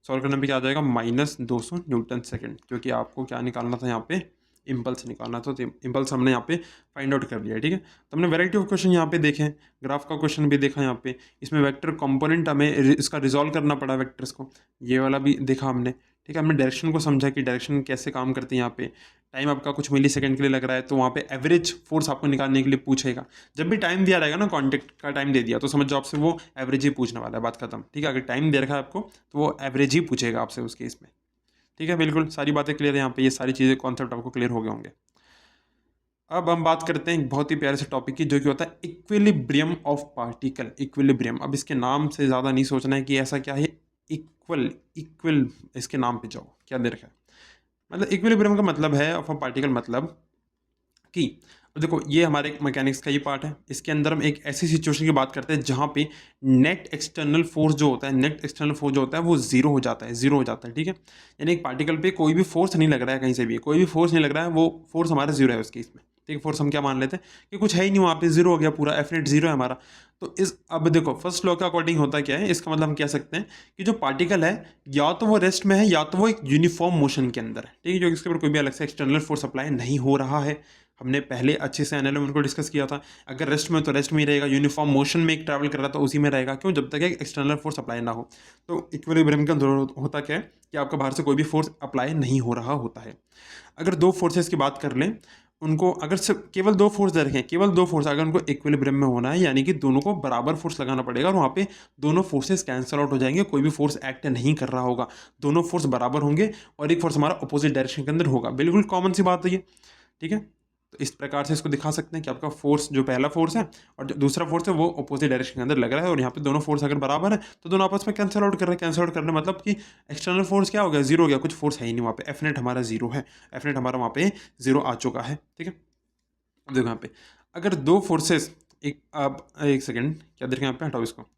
सॉल्व करने पे क्या आ जाएगा, -200 न्यूटन सेकंड, क्योंकि आपको क्या निकालना था यहाँ पे, इम्पल्स निकालना था। तो इम्पल्स हमने यहाँ पे फाइंड आउट कर लिया है, ठीक है। तो हमने वैरायटी ऑफ क्वेश्चन यहाँ पे देखे हैं, ग्राफ का क्वेश्चन भी देखा यहाँ पे, इसमें वेक्टर कंपोनेंट हमें इसका रिजॉल्व करना पड़ा वेक्टर्स को, ये वाला भी देखा हमने, ठीक है। हमने डायरेक्शन को समझा कि डायरेक्शन कैसे काम करती है। यहाँ पे टाइम आपका कुछ मिली सेकंड के लिए लग रहा है, तो वहाँ पे एवरेज फोर्स आपको निकालने के लिए पूछेगा। जब भी टाइम दिया रहेगा ना, कॉन्टेक्ट का टाइम दे दिया तो समझ जाओ आपसे वो एवरेज ही पूछने वाला है, बात खत्म, ठीक है। अगर टाइम दे रखा है आपको तो वो एवरेज ही पूछेगा आपसे उस केस में, ठीक है। बिल्कुल सारी बातें क्लियर है यहाँ पे, ये सारी चीज़ें कॉन्सेप्ट आपको क्लियर हो गए होंगे। अब हम बात करते हैं एक बहुत ही प्यारे से टॉपिक की, जो कि होता है इक्विलिब्रियम ऑफ पार्टिकल। इक्विलिब्रियम, अब इसके नाम से ज़्यादा नहीं सोचना है कि ऐसा क्या है, इक्वल इसके नाम पे जाओ, क्या दे रखा है। मतलब इक्विलिब्रियम का मतलब है ऑफ अ पार्टिकल, मतलब कि अब देखो ये हमारे मैकेनिक्स का ही पार्ट है, इसके अंदर हम एक ऐसी सिचुएशन की बात करते हैं जहाँ पे नेट एक्सटर्नल फोर्स जो होता है, नेट एक्सटर्नल फोर्स जो होता है वो जीरो हो जाता है, जीरो हो जाता है, ठीक है। यानी एक पार्टिकल पे कोई भी फोर्स नहीं लग रहा है, कहीं से भी कोई भी फोर्स नहीं लग रहा है, वो फोर्स हमारा जीरो है उसके इसमें, ठीक है। फोर्स हम क्या मान लेते हैं कि कुछ है ही नहीं, वहाँ पे जीरो हो गया पूरा, एफ नेट जीरो है हमारा। तो इस अब देखो फर्स्ट लॉ के अकॉर्डिंग होता क्या है, इसका मतलब हम कह सकते हैं कि जो पार्टिकल है या तो वो रेस्ट में है या तो वो एक यूनिफॉर्म मोशन के अंदर है, ठीक है, जो इसके ऊपर कोई भी अलग से एक्सटर्नल फोर्स अप्लाई नहीं हो रहा है। हमने पहले अच्छे से एनालिसिस को डिस्कस किया था, अगर रेस्ट में तो रेस्ट में ही रहेगा, यूनिफॉर्म मोशन में एक ट्रैवल कर रहा है तो उसी में रहेगा, क्यों, जब तक एक एक्सटर्नल फोर्स अप्लाई ना हो। तो इक्विलिब्रियम के अंदर होता क्या है कि आपका बाहर से कोई भी फोर्स अप्लाई नहीं हो रहा होता है। अगर दो फोर्सेस की बात कर लें, उनको अगर सिर्फ केवल दो फोर्स दे रखें, केवल दो फोर्स, अगर उनको इक्विलिब्रियम में होना है यानी कि दोनों को बराबर फोर्स लगाना पड़ेगा, और वहाँ पे दोनों फोर्सेस कैंसल आउट हो जाएंगे, कोई भी फोर्स एक्ट नहीं कर रहा होगा, दोनों फोर्स बराबर होंगे और एक फोर्स हमारा अपोजिट डायरेक्शन के अंदर होगा। बिल्कुल कॉमन सी बात है ये, ठीक है। तो इस प्रकार से इसको दिखा सकते हैं कि आपका फोर्स जो पहला फोर्स है और जो दूसरा फोर्स है वो अपोजिट डायरेक्शन के अंदर लग रहा है, और यहाँ पे दोनों फोर्स अगर बराबर है तो दोनों आपस में कैंसिल आउट कर रहे हैं। कैंसिल आउट करने मतलब कि एक्सटर्नल फोर्स क्या हो गया, जीरो हो गया, कुछ फोर्स है ही नहीं वहाँ पे, एफ नेट हमारा जीरो है, एफ नेट हमारा वहाँ पे जीरो आ चुका है, ठीक है। अब देखो यहाँ पे अगर दो फोर्सेस, एक अब एक सेकेंड क्या देखें यहाँ पे, हटाओ इसको,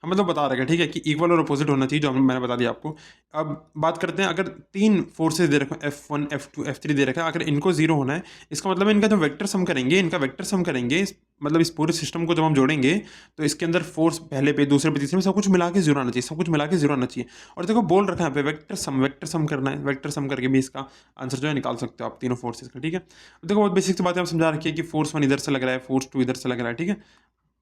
हम मतलब बता रहे हैं ठीक है कि इक्वल और अपोजिट होना चाहिए, जो मैंने बता दिया आपको। अब बात करते हैं, अगर तीन फोर्सेस दे रखे हैं, F1 F2 F3 दे रखा है, अगर इनको जीरो होना है, इसका मतलब इनका जो वेक्टर सम करेंगे, इनका वेक्टर सम करेंगे मतलब इस पूरे सिस्टम को जब हम जोड़ेंगे तो इसके अंदर फोर्स पहले पे दूसरे पे तीसरे में सब कुछ मिला के जीरो आना चाहिए, सब कुछ मिला के जीरो आना चाहिए। और देखो बोल रखा है यहाँ पे वेक्टर सम करना है, वेक्टर सम करके भी इसका आंसर जो है निकाल सकते हो आप तीनों फोर्सेस का, ठीक है। देखो बहुत बेसिक सी बातें आप समझा रखी है कि फोर्स 1 इधर से लग रहा है, फोर्स 2 इधर से लग रहा है, ठीक है।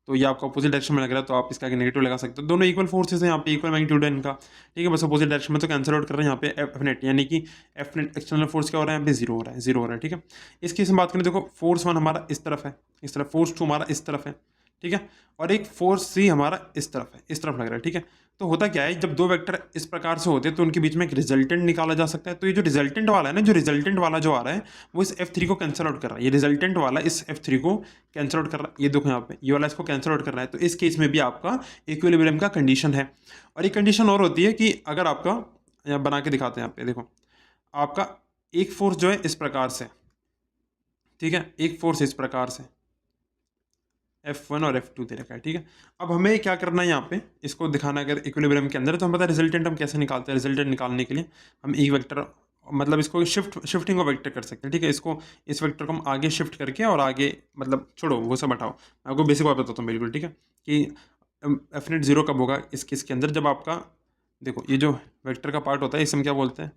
तो ये आपका अपोजिट डायरेक्शन में लग रहा है तो आप इसका नेगेटिव लगा सकते हो, दोनों इक्वल फोर्सेस हैं यहाँ पे, इक्वल मैग्नीट्यूड है इनका, ठीक है। बस अपोजिट डायरेक्शन में तो कैंसिल आउट कर रहे हैं यहाँ पे एफ नेट, यानी कि एफ नेट एक्सटर्नल फोर्स क्या हो रहा है यहाँ पे, जीरो हो रहा है, जीरो हो रहा है, ठीक है। इस केस में बात करें, देखो फोर्स 1 हमारा इस तरफ है, इस तरफ, फोर्स 2 हमारा इस तरफ है, ठीक है, और एक फोर्स 3 हमारा इस तरफ है, इस तरफ लग रहा है, ठीक है। तो होता क्या है, जब दो वेक्टर इस प्रकार से होते हैं तो उनके बीच में एक रिजल्टेंट निकाला जा सकता है। तो ये जो रिजल्टेंट वाला है ना, जो रिजल्टेंट वाला जो आ रहा है वो इस F3 को कैंसिल आउट कर रहा है, ये रिजल्टेंट वाला इस F3 को कैंसिल आउट कर रहा है, ये देखो यहाँ पे ये वाला इसको कैंसिल आउट कर रहा है। तो इस केस में भी आपका इक्विलिब्रियम का कंडीशन है। और एक कंडीशन और होती है कि अगर आपका, यहाँ बना के दिखाते हैं यहाँ पे, देखो आपका एक फोर्स जो है इस प्रकार से, ठीक है, एक फोर्स इस प्रकार से F1 और F2 दे रखा है, ठीक है। अब हमें क्या करना है यहाँ पे, इसको दिखाना अगर इक्विलिब्रियम के अंदर, तो हम पता है रिजल्टेंट हम कैसे निकालते हैं। रिजल्टेंट निकालने के लिए हम एक वेक्टर, मतलब इसको शिफ्टिंग ऑफ वेक्टर कर सकते हैं, ठीक है। इसको इस वेक्टर को हम आगे शिफ्ट करके और आगे, मतलब छोड़ो वो सब हटाओ, मैं आपको बेसिक बात बताता हूँ बिल्कुल, ठीक है, कि एफ नेट जीरो कब होगा इसके अंदर, जब आपका देखो ये जो वेक्टर का पार्ट होता है इसे हम क्या बोलते हैं,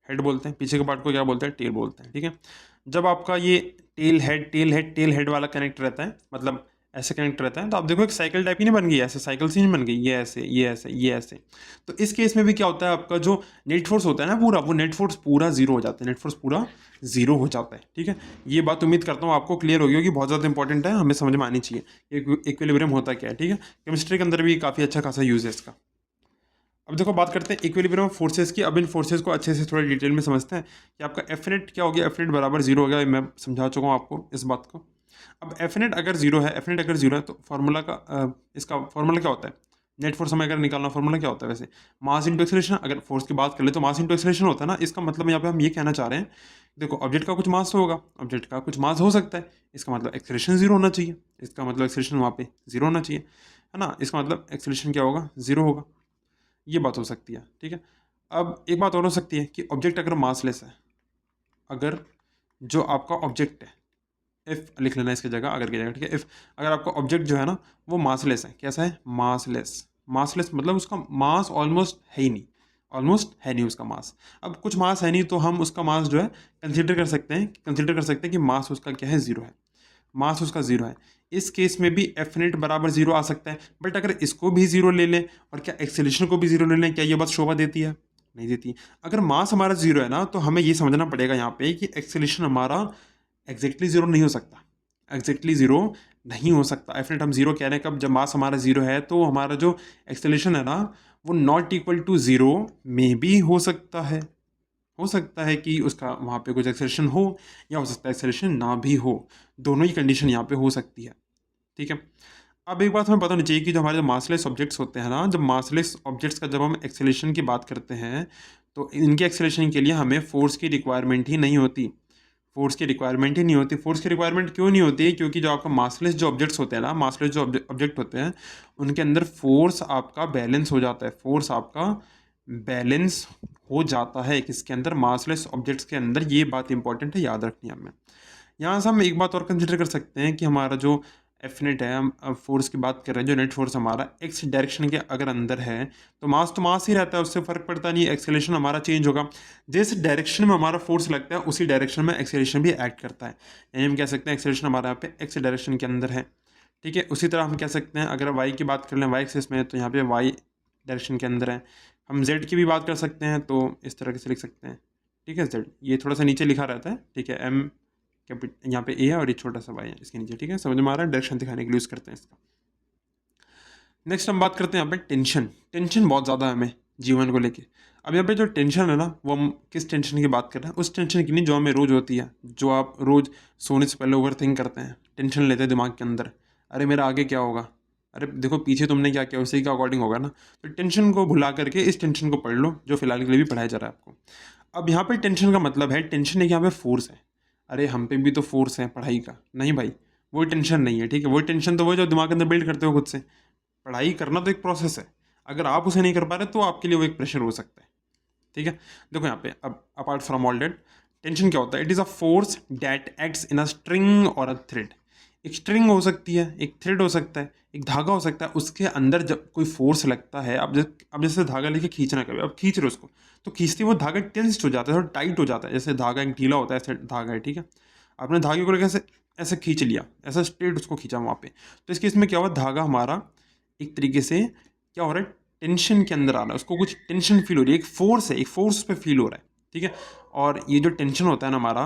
हेड बोलते हैं, पीछे के पार्ट को क्या बोलते हैं, टेल बोलते हैं, ठीक है। जब आपका ये टेल हेड वाला कनेक्ट रहता है, मतलब ऐसे कनेक्ट रहता है, तो आप देखो एक साइकिल टाइप ही नहीं बन गई, ऐसे साइकिल सी नहीं बन गई, ये ऐसे ये ऐसे ये ऐसे। तो इस केस में भी क्या होता है, आपका जो नेट फोर्स होता है ना पूरा, वो नेट फोर्स पूरा जीरो हो जाता है, नेट फोर्स पूरा जीरो हो जाता है, ठीक है। ये बात उम्मीद करता हूँ आपको क्लियर होगी, बहुत ज़्यादा इंपॉर्टेंट है, हमें समझ में आनी चाहिए इक्विलिब्रियम होता क्या है, ठीक है। केमिस्ट्री के अंदर भी काफ़ी अच्छा खासा यूज है इसका। अब देखो बात करते हैं इक्विलिब्रियम ऑफ फोर्सेस की। अब इन फोर्सेस को अच्छे से थोड़ा डिटेल में समझते हैं कि आपका एफ नेट क्या हो गया, एफ नेट बराबर जीरो हो गया, मैं समझा चुका हूँ आपको इस बात को। अब एफ नेट अगर जीरो है, एफ नेट अगर जीरो है तो फार्मूला का इसका फार्मूला क्या होता है, नेट फोर्स हमें अगर निकालना, फार्मूला क्या होता है वैसे, मास इंटू एक्सेलरेशन। अगर फोर्स की बात कर ले तो मास इंटू एक्सेलरेशन होता है ना, इसका मतलब यहाँ पे हम ये कहना चाह रहे हैं, देखो ऑब्जेक्ट का कुछ मास होगा, ऑब्जेक्ट का कुछ मास हो सकता है, इसका मतलब एक्सेलरेशन जीरो होना चाहिए, इसका मतलब एक्सेलरेशन वहाँ पे जीरो होना चाहिए, है ना। इसका मतलब एक्सेलरेशन क्या होगा, जीरो होगा, ये बात हो सकती है, ठीक है। अब एक बात और हो सकती है कि ऑब्जेक्ट अगर मासलेस है, अगर जो आपका ऑब्जेक्ट है, इफ़ लिख लेना इसकी जगह अगर की जगह, ठीक है। इफ़ अगर आपका ऑब्जेक्ट जो है ना वो मासलेस है, कैसा है, मासलेस। मासलेस मतलब उसका मास ऑलमोस्ट है ही नहीं, ऑलमोस्ट है नहीं उसका मास। अब कुछ मास है नहीं तो हम उसका मास जो है कंसिडर कर सकते हैं कि मास उसका क्या है, ज़ीरो है, मास उसका ज़ीरो है। इस केस में भी एफ नेट बराबर ज़ीरो आ सकता है। बट अगर इसको भी ज़ीरो ले लें और क्या एक्सेलेरेशन को भी ज़ीरो ले लें, क्या ये बात शोभा देती है, नहीं देती। अगर मास हमारा ज़ीरो है ना तो हमें ये समझना पड़ेगा यहाँ पे कि एक्सेलेरेशन हमारा एग्जैक्टली ज़ीरो नहीं हो सकता, एग्जैक्टली ज़ीरो नहीं हो सकता। एफ नेट हम ज़ीरो कह रहे हैं कब, जब मास हमारा ज़ीरो है तो हमारा जो एक्सेलेरेशन है ना वो नॉट इक्वल टू ज़ीरो में भी हो सकता है। हो सकता है कि उसका वहाँ पे कुछ एक्सेलेरेशन हो या हो सकता है एक्सेलेरेशन ना भी हो, दोनों ही कंडीशन यहाँ पे हो सकती है, ठीक है। अब एक बात हमें पता होनी चाहिए कि जो हमारे जो मासलेस ऑब्जेक्ट्स होते हैं ना, जब मासलेस ऑब्जेक्ट्स का जब हम एक्सेलेरेशन की बात करते हैं तो इनके एक्सेलेरेशन के लिए हमें फोर्स की रिक्वायरमेंट ही नहीं होती, फोर्स की रिक्वायरमेंट ही नहीं होती। फोर्स की रिक्वायरमेंट क्यों नहीं होती, क्योंकि जो आपका मासलेस जो ऑब्जेक्ट्स होते हैं ना, मासलेस जो ऑब्जेक्ट होते हैं उनके अंदर फोर्स आपका बैलेंस हो जाता है, फोर्स आपका बैलेंस हो जाता है किसके अंदर, मासलेस ऑब्जेक्ट्स के अंदर। ये बात इंपॉर्टेंट है, याद रखनी है हमें। यहाँ से हम एक बात और कंसिडर कर सकते हैं कि हमारा जो एफ नेट है, हम फोर्स की बात कर रहे हैं, जो नेट फोर्स हमारा एक्स डायरेक्शन के अगर अंदर है तो मास ही रहता है, उससे फर्क पड़ता नहीं, एक्सेलेरेशन हमारा चेंज होगा। जिस डायरेक्शन में हमारा फोर्स लगता है उसी डायरेक्शन में एक्सेलेरेशन भी एक्ट करता है, यानी हम कह सकते हैं एक्सेलेरेशन हमारा यहाँ पे एक्स डायरेक्शन के अंदर है, ठीक है। उसी तरह हम कह सकते हैं अगर वाई की बात कर लें, वाई एक्सिस में, तो यहाँ पे वाई डायरेक्शन के अंदर है। हम जेड की भी बात कर सकते हैं तो इस तरह से लिख सकते हैं, ठीक है। जेड ये थोड़ा सा नीचे लिखा रहता है, ठीक है, एम यहाँ पे ए है और ये छोटा सा वाई है इसके नीचे, ठीक है, समझ में आ रहा है, डायरेक्शन दिखाने के लिए यूज़ करते हैं इसका। नेक्स्ट हम बात करते हैं यहाँ पे टेंशन। टेंशन बहुत ज़्यादा है हमें जीवन को लेके। अब यहाँ पे जो टेंशन है ना वो हम किस टेंशन की बात कर रहे हैं, उस टेंशन की नहीं जो हमें रोज़ होती है, जो आप रोज़ सोने से पहले ओवर थिंक करते हैं, टेंशन लेते हैं दिमाग के अंदर, अरे मेरा आगे क्या होगा, अरे देखो पीछे तुमने क्या किया उसी के अकॉर्डिंग होगा ना। तो टेंशन को भुला करके इस टेंशन को पढ़ लो जो फिलहाल के लिए भी पढ़ाया जा रहा है आपको। अब यहाँ पे टेंशन का मतलब है, टेंशन है कि यहाँ पे फोर्स है, अरे हम पे भी तो फोर्स है पढ़ाई का, नहीं भाई वो टेंशन नहीं है, ठीक है। वो टेंशन तो वो जो दिमाग के अंदर बिल्ड करते हो खुद से। पढ़ाई करना तो एक प्रोसेस है, अगर आप उसे नहीं कर पा रहे तो आपके लिए वो एक प्रेशर हो सकता है, ठीक है। देखो यहाँ पे अब apart from all that, tension क्या होता है, it is a force that acts in a string और अ थ्रेड। एक स्ट्रिंग हो सकती है, एक थ्रेड हो सकता है, एक धागा हो सकता है, उसके अंदर जब कोई फोर्स लगता है, अब जैसे धागा लेके खींचना, कभी अब खींच रहे हो उसको तो खींचते वो धागा टेंस्ड हो जाता है, थोड़ा टाइट हो जाता है, जैसे धागा एक ढीला होता है ऐसे धागा है, ठीक है। आपने धागे को लेकर ऐसे ऐसे खींच लिया, ऐसा स्ट्रेट उसको खींचा वहाँ पे, तो इस केस में क्या हुआ, धागा हमारा एक तरीके से क्या हो रहा है, टेंशन के अंदर आ रहा है, उसको कुछ टेंशन फील हो रही है, एक फोर्स है, एक फोर्स पे फील हो रहा है, ठीक है। और ये जो टेंशन होता है ना हमारा,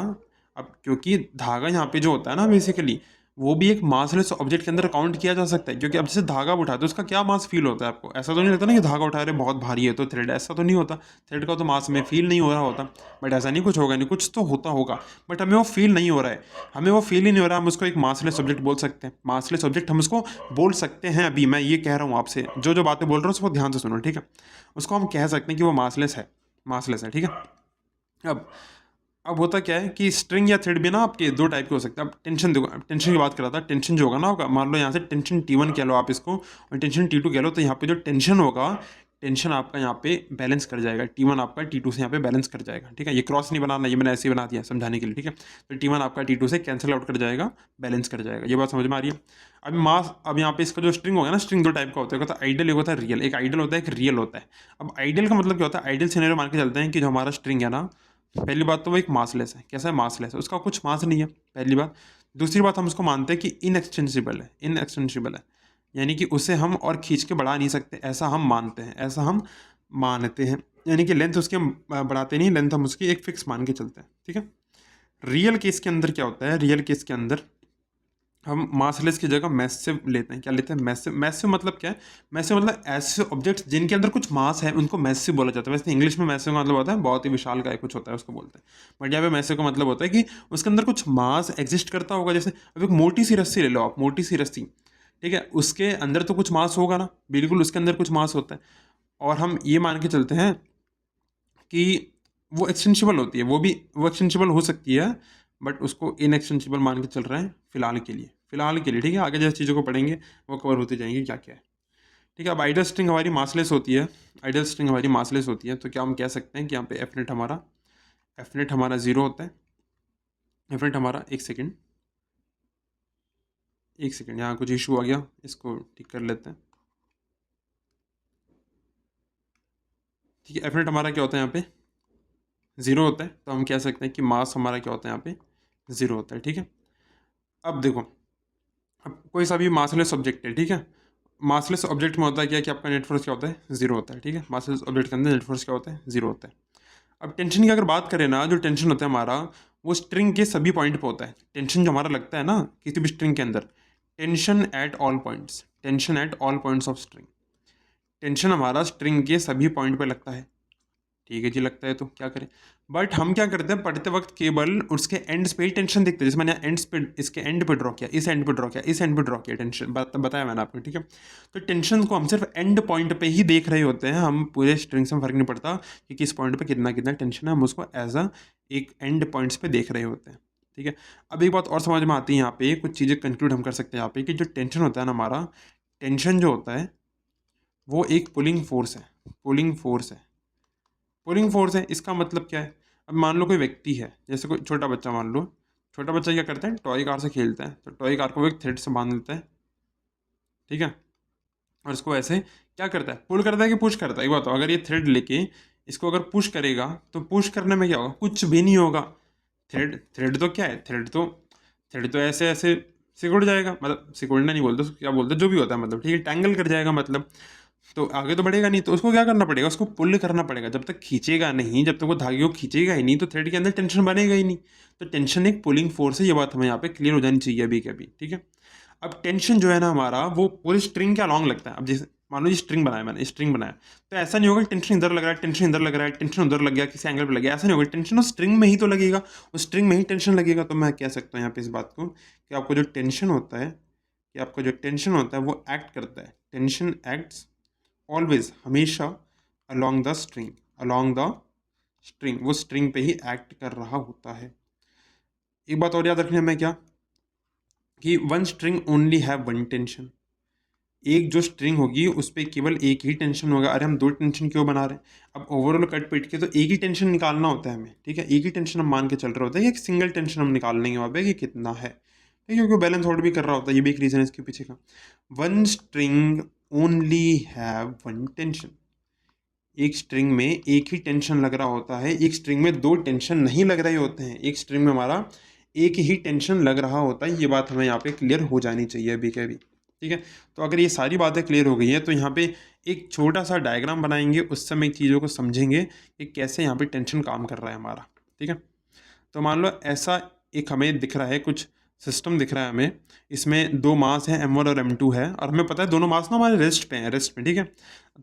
अब क्योंकि धागा यहाँ पे जो होता है ना बेसिकली वो भी एक मासलेस ऑब्जेक्ट के अंदर काउंट किया जा सकता है, क्योंकि अब जैसे धागा आप उठाते हो उसका क्या मास फील होता है आपको, ऐसा तो नहीं लगता ना कि धागा उठा रहे बहुत भारी है तो थ्रेड, ऐसा तो नहीं होता, थ्रेड का तो मास में फील नहीं हो रहा होता। बट ऐसा नहीं कुछ होगा नहीं, कुछ तो होता होगा, बट हमें वो फील नहीं हो रहा है, हमें वो फील ही नहीं हो रहा है, हम उसको एक मासलेस ऑब्जेक्ट बोल सकते हैं, मासलेस ऑब्जेक्ट हम उसको बोल सकते हैं। अभी मैं ये कह रहा हूँ आपसे, जो जो बातें बोल रहा हूँ उसको ध्यान से सुनो, ठीक है। उसको हम कह सकते हैं कि वो मासलेस है, मासलेस है, ठीक है। अब होता क्या है कि स्ट्रिंग या थ्रेड भी ना आपके दो टाइप के हो सकते हैं। अब टेंशन देखो, टेंशन की बात कर रहा था, टेंशन जो होगा ना आपका, मान लो यहाँ से टेंशन T1 कह लो आप इसको और टेंशन T2 कह लो, तो यहाँ पे जो टेंशन होगा, टेंशन आपका यहाँ पे बैलेंस कर जाएगा, T1 आपका T2 से यहाँ पे बैलेंस कर जाएगा, ठीक है। ये क्रॉस नहीं बनाना, ये मैंने ऐसे ही बना दिया समझाने के लिए, ठीक है। तो T1 आपका T2 से कैंसिल आउट कर जाएगा, बैलेंस कर जाएगा, ये बात समझ में आ रही है। अभी मास, अब यहाँ पे इसका जो स्ट्रिंग होगा ना, स्ट्रिंग दो टाइप का होता है, एक होता है आइडियल, एक होता है रियल, एक आइडियल होता है एक रियल होता है। अब आइडियल का मतलब क्या होता है, आइडियल सिनेरियो मान के चलते हैं कि जो हमारा स्ट्रिंग है ना, पहली बात तो वो एक मासलेस है, कैसा है, मासलेस है, उसका कुछ मास नहीं है, पहली बात। दूसरी बात हम उसको मानते हैं कि इनएक्सटेंसिबल है, इनएक्सटेंसिबल है, यानी कि उसे हम और खींच के बढ़ा नहीं सकते, ऐसा हम मानते हैं, ऐसा हम मानते हैं, यानी कि लेंथ उसकी हम बढ़ाते नहीं, लेंथ हम उसकी एक फिक्स मान के चलते हैं, ठीक है। रियल केस के अंदर क्या होता है, रियल केस के अंदर हम मासलेस की जगह मैसिव लेते हैं, क्या लेते हैं, मैसिव। मैसिव मतलब क्या है, मैसिव मतलब ऐसे ऑब्जेक्ट्स जिनके अंदर कुछ मास है उनको मैसिव बोला जाता है। वैसे इंग्लिश में मैसिव का मतलब होता है बहुत ही विशाल का कुछ होता है उसको बोलते हैं, बट यहाँ पे मैसिव का मतलब होता है कि उसके अंदर कुछ मास एग्जिस्ट करता होगा। जैसे अब एक मोटी सी रस्सी ले लो आप, मोटी सी रस्सी, ठीक है, उसके अंदर तो कुछ मास होगा ना, बिल्कुल उसके अंदर कुछ मास होता है, और हम ये मान के चलते हैं कि वो एक्सटेंशिबल होती है, वो एक्सटेंशिबल हो सकती है, बट उसको इनएक्सटेंशिबल मान के चल रहे हैं फिलहाल के लिए, फिलहाल के लिए, ठीक है। आगे जैसे चीज़ों को पढ़ेंगे वो कवर होती जाएंगी क्या क्या है, ठीक है। अब आइडियल स्ट्रिंग हमारी मासलेस होती है, आइडियल स्ट्रिंग हमारी मासलेस होती है, तो क्या हम कह सकते हैं कि यहाँ पे एफ नेट हमारा ज़ीरो होता है, फ्रेंड हमारा एक सेकेंड यहाँ कुछ इशू आ गया, इसको ठीक कर लेते हैं। ठीक है फ्रेंड, हमारा क्या होता है यहाँ पे 0 होता है, तो हम कह सकते हैं कि मास हमारा क्या होता है यहाँ पे 0 होता है। ठीक है, अब देखो, अब कोई सा भी मासलेस ऑब्जेक्ट है, ठीक है, मासलेस ऑब्जेक्ट में होता है क्या कि आपका नेट फोर्स क्या होता है 0 होता है। ठीक है, मासलेस ऑब्जेक्ट के अंदर नेट फोर्स क्या होता है 0 होता है। अब टेंशन की अगर बात करें ना, जो टेंशन होता है हमारा वो स्ट्रिंग के सभी पॉइंट पे होता है। टेंशन जो हमारा लगता है ना किसी भी स्ट्रिंग के अंदर, tension at all points, tension at all points of string, tension हमारा स्ट्रिंग के सभी पॉइंट पे लगता है। ठीक है जी, लगता है तो क्या करें, बट हम क्या करते हैं पढ़ते वक्त केवल उसके एंड्स पे ही टेंशन देखते हैं। जैसे मैंने एंड्स पे, इसके एंड पे ड्रॉ किया, इस एंड पे ड्रॉ किया, इस एंड पे ड्रॉ किया, टेंशन बताया मैंने आपको। ठीक है, तो टेंशन को हम सिर्फ एंड पॉइंट पे ही देख रहे होते हैं, हम पूरे स्ट्रिंग से फर्क नहीं पड़ता कि किस पॉइंट पे कितना कितना टेंशन है, हम उसको एज अ एक एंड पॉइंट्स पे देख रहे होते हैं। ठीक है, अब एक बात और समझ में आती है यहाँ पे, कुछ चीज़ें कंक्लूड हम कर सकते हैं यहाँ पे कि जो टेंशन होता है ना हमारा, टेंशन जो होता है वो एक पुलिंग फोर्स है, पुलिंग फोर्स है, पुलिंग फोर्स है। इसका मतलब क्या है, अब मान लो कोई व्यक्ति है, जैसे कोई छोटा बच्चा, मान लो छोटा बच्चा क्या करता है, टॉय कार से खेलता है, तो टॉय कार को वो एक थ्रेड से बांध लेता है। ठीक है, और इसको ऐसे क्या करता है, पुल करता है कि पुश करता है, एक बात बताओ, अगर ये थ्रेड लेके इसको अगर पुश करेगा तो पुश करने में क्या होगा, कुछ भी नहीं होगा। थ्रेड थ्रेड तो क्या है, थ्रेड तो ऐसे ऐसे सिकुड़ जाएगा, मतलब सिकुड़ना नहीं बोलते उसको, क्या बोलते जो भी होता है, मतलब ठीक है टैंगल कर जाएगा, मतलब तो आगे तो बढ़ेगा नहीं। तो उसको क्या करना पड़ेगा, उसको पुल करना पड़ेगा। जब तक खींचेगा नहीं, जब तक वो धागे को खींचेगा ही नहीं, तो थ्रेड के अंदर टेंशन बनेगा ही नहीं। तो टेंशन एक पुलिंग फोर्स है, ये बात हमें यहाँ पे क्लियर हो जानी चाहिए अभी के अभी। ठीक है, अब टेंशन जो है ना हमारा वो पूरी स्ट्रिंग के अलॉन्ग लगता है। अब जैसे मान लो ये स्ट्रिंग बनाया, मैंने स्ट्रिंग बनाया, तो ऐसा नहीं होगा टेंशन इधर लग रहा है, टेंशन इधर लग रहा है, टेंशन उधर लग गया, किसी एंगल पे लग गया, ऐसा नहीं होगा। टेंशन उस स्ट्रिंग में ही तो लगेगा, उस स्ट्रिंग में ही टेंशन लगेगा। तो मैं कह सकता हूँ यहाँ पे इस बात को कि आपको जो टेंशन होता है, कि आपका जो टेंशन होता है वो एक्ट करता है, टेंशन एक्ट्स ऑलवेज, हमेशा along the string, along the string, वो स्ट्रिंग पे ही एक्ट कर रहा होता है। एक बात और याद रखने में क्या, कि one string only have one tension, एक जो स्ट्रिंग होगी उस पर केवल एक ही टेंशन होगा। अरे हम दो टेंशन क्यों बना रहे हैं, अब ओवरऑल कट पिट के तो एक ही टेंशन निकालना होता है हमें। ठीक है, एक ही टेंशन हम मान के चल रहे होते हैं, एक सिंगल टेंशन हम निकाल लेंगे वहाँ पे कि कितना है। ठीक है, क्योंकि बैलेंस आउट भी कर रहा होता है, ये भी एक रीज़न है इसके पीछे का। One string only have one tension, एक स्ट्रिंग में एक ही टेंशन लग रहा होता है, एक स्ट्रिंग में दो टेंशन नहीं लग रहे होते हैं, एक स्ट्रिंग में हमारा एक ही टेंशन लग रहा होता है। ये बात हमें यहाँ पे क्लियर हो जानी चाहिए अभी के अभी। ठीक है, तो अगर ये सारी बातें क्लियर हो गई हैं तो यहाँ पे एक छोटा सा डायग्राम बनाएंगे, उस समय चीज़ों को समझेंगे कि कैसे यहाँ पे टेंशन काम कर रहा है हमारा। ठीक है, तो मान लो ऐसा एक हमें दिख रहा है, कुछ सिस्टम दिख रहा है हमें, इसमें दो मास हैं M1 और M2 है, और हमें पता है दोनों मास ना हमारे रेस्ट पे हैं, रेस्ट पे। ठीक है,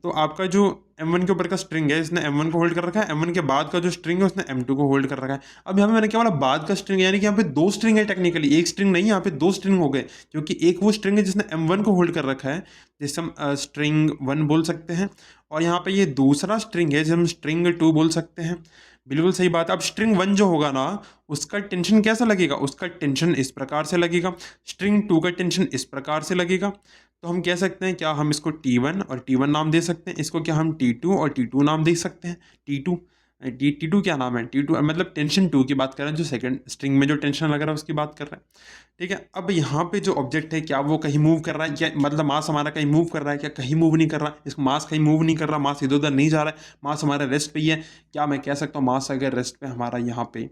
तो आपका जो M1 के ऊपर का स्ट्रिंग है इसने M1 को होल्ड कर रखा है, M1 के बाद का जो स्ट्रिंग है उसने M2 को होल्ड कर रखा है। अब यहाँ पे मैंने क्या बोला, बाद का स्ट्रिंग, यानी कि यहाँ पे दो स्ट्रिंग है टेक्निकली, एक स्ट्रिंग नहीं, यहाँ पे दो स्ट्रिंग हो गए, क्योंकि एक वो स्ट्रिंग है जिसने M1 को होल्ड कर रखा है, जिसे हम स्ट्रिंग 1 बोल सकते हैं, और यहाँ पे ये दूसरा स्ट्रिंग है जिसे हम स्ट्रिंग 2 बोल सकते हैं। बिल्कुल सही बात है। अब स्ट्रिंग 1 जो होगा ना उसका टेंशन कैसा लगेगा, उसका टेंशन इस प्रकार से लगेगा, स्ट्रिंग 2 का टेंशन इस प्रकार से लगेगा। तो हम कह सकते हैं, क्या हम इसको T1 और T1 नाम दे सकते हैं, इसको क्या हम T2 और T2 नाम दे सकते हैं। T2 T2 क्या नाम है, T2 मतलब टेंशन 2 की बात कर रहे हैं, जो सेकंड स्ट्रिंग में जो टेंशन लग रहा है उसकी बात कर रहे हैं। ठीक है, अब यहाँ पे जो ऑब्जेक्ट है क्या वो कहीं मूव कर रहा है, क्या मतलब मास हमारा कहीं मूव कर रहा है, क्या कहीं मूव नहीं कर रहा है, इसको मास कहीं मूव नहीं कर रहा, मास इधर उधर नहीं जा रहा है, मास हमारा रेस्ट पे ही है। क्या मैं कह सकता हूँ मास अगर रेस्ट पे हमारा यहाँ पे,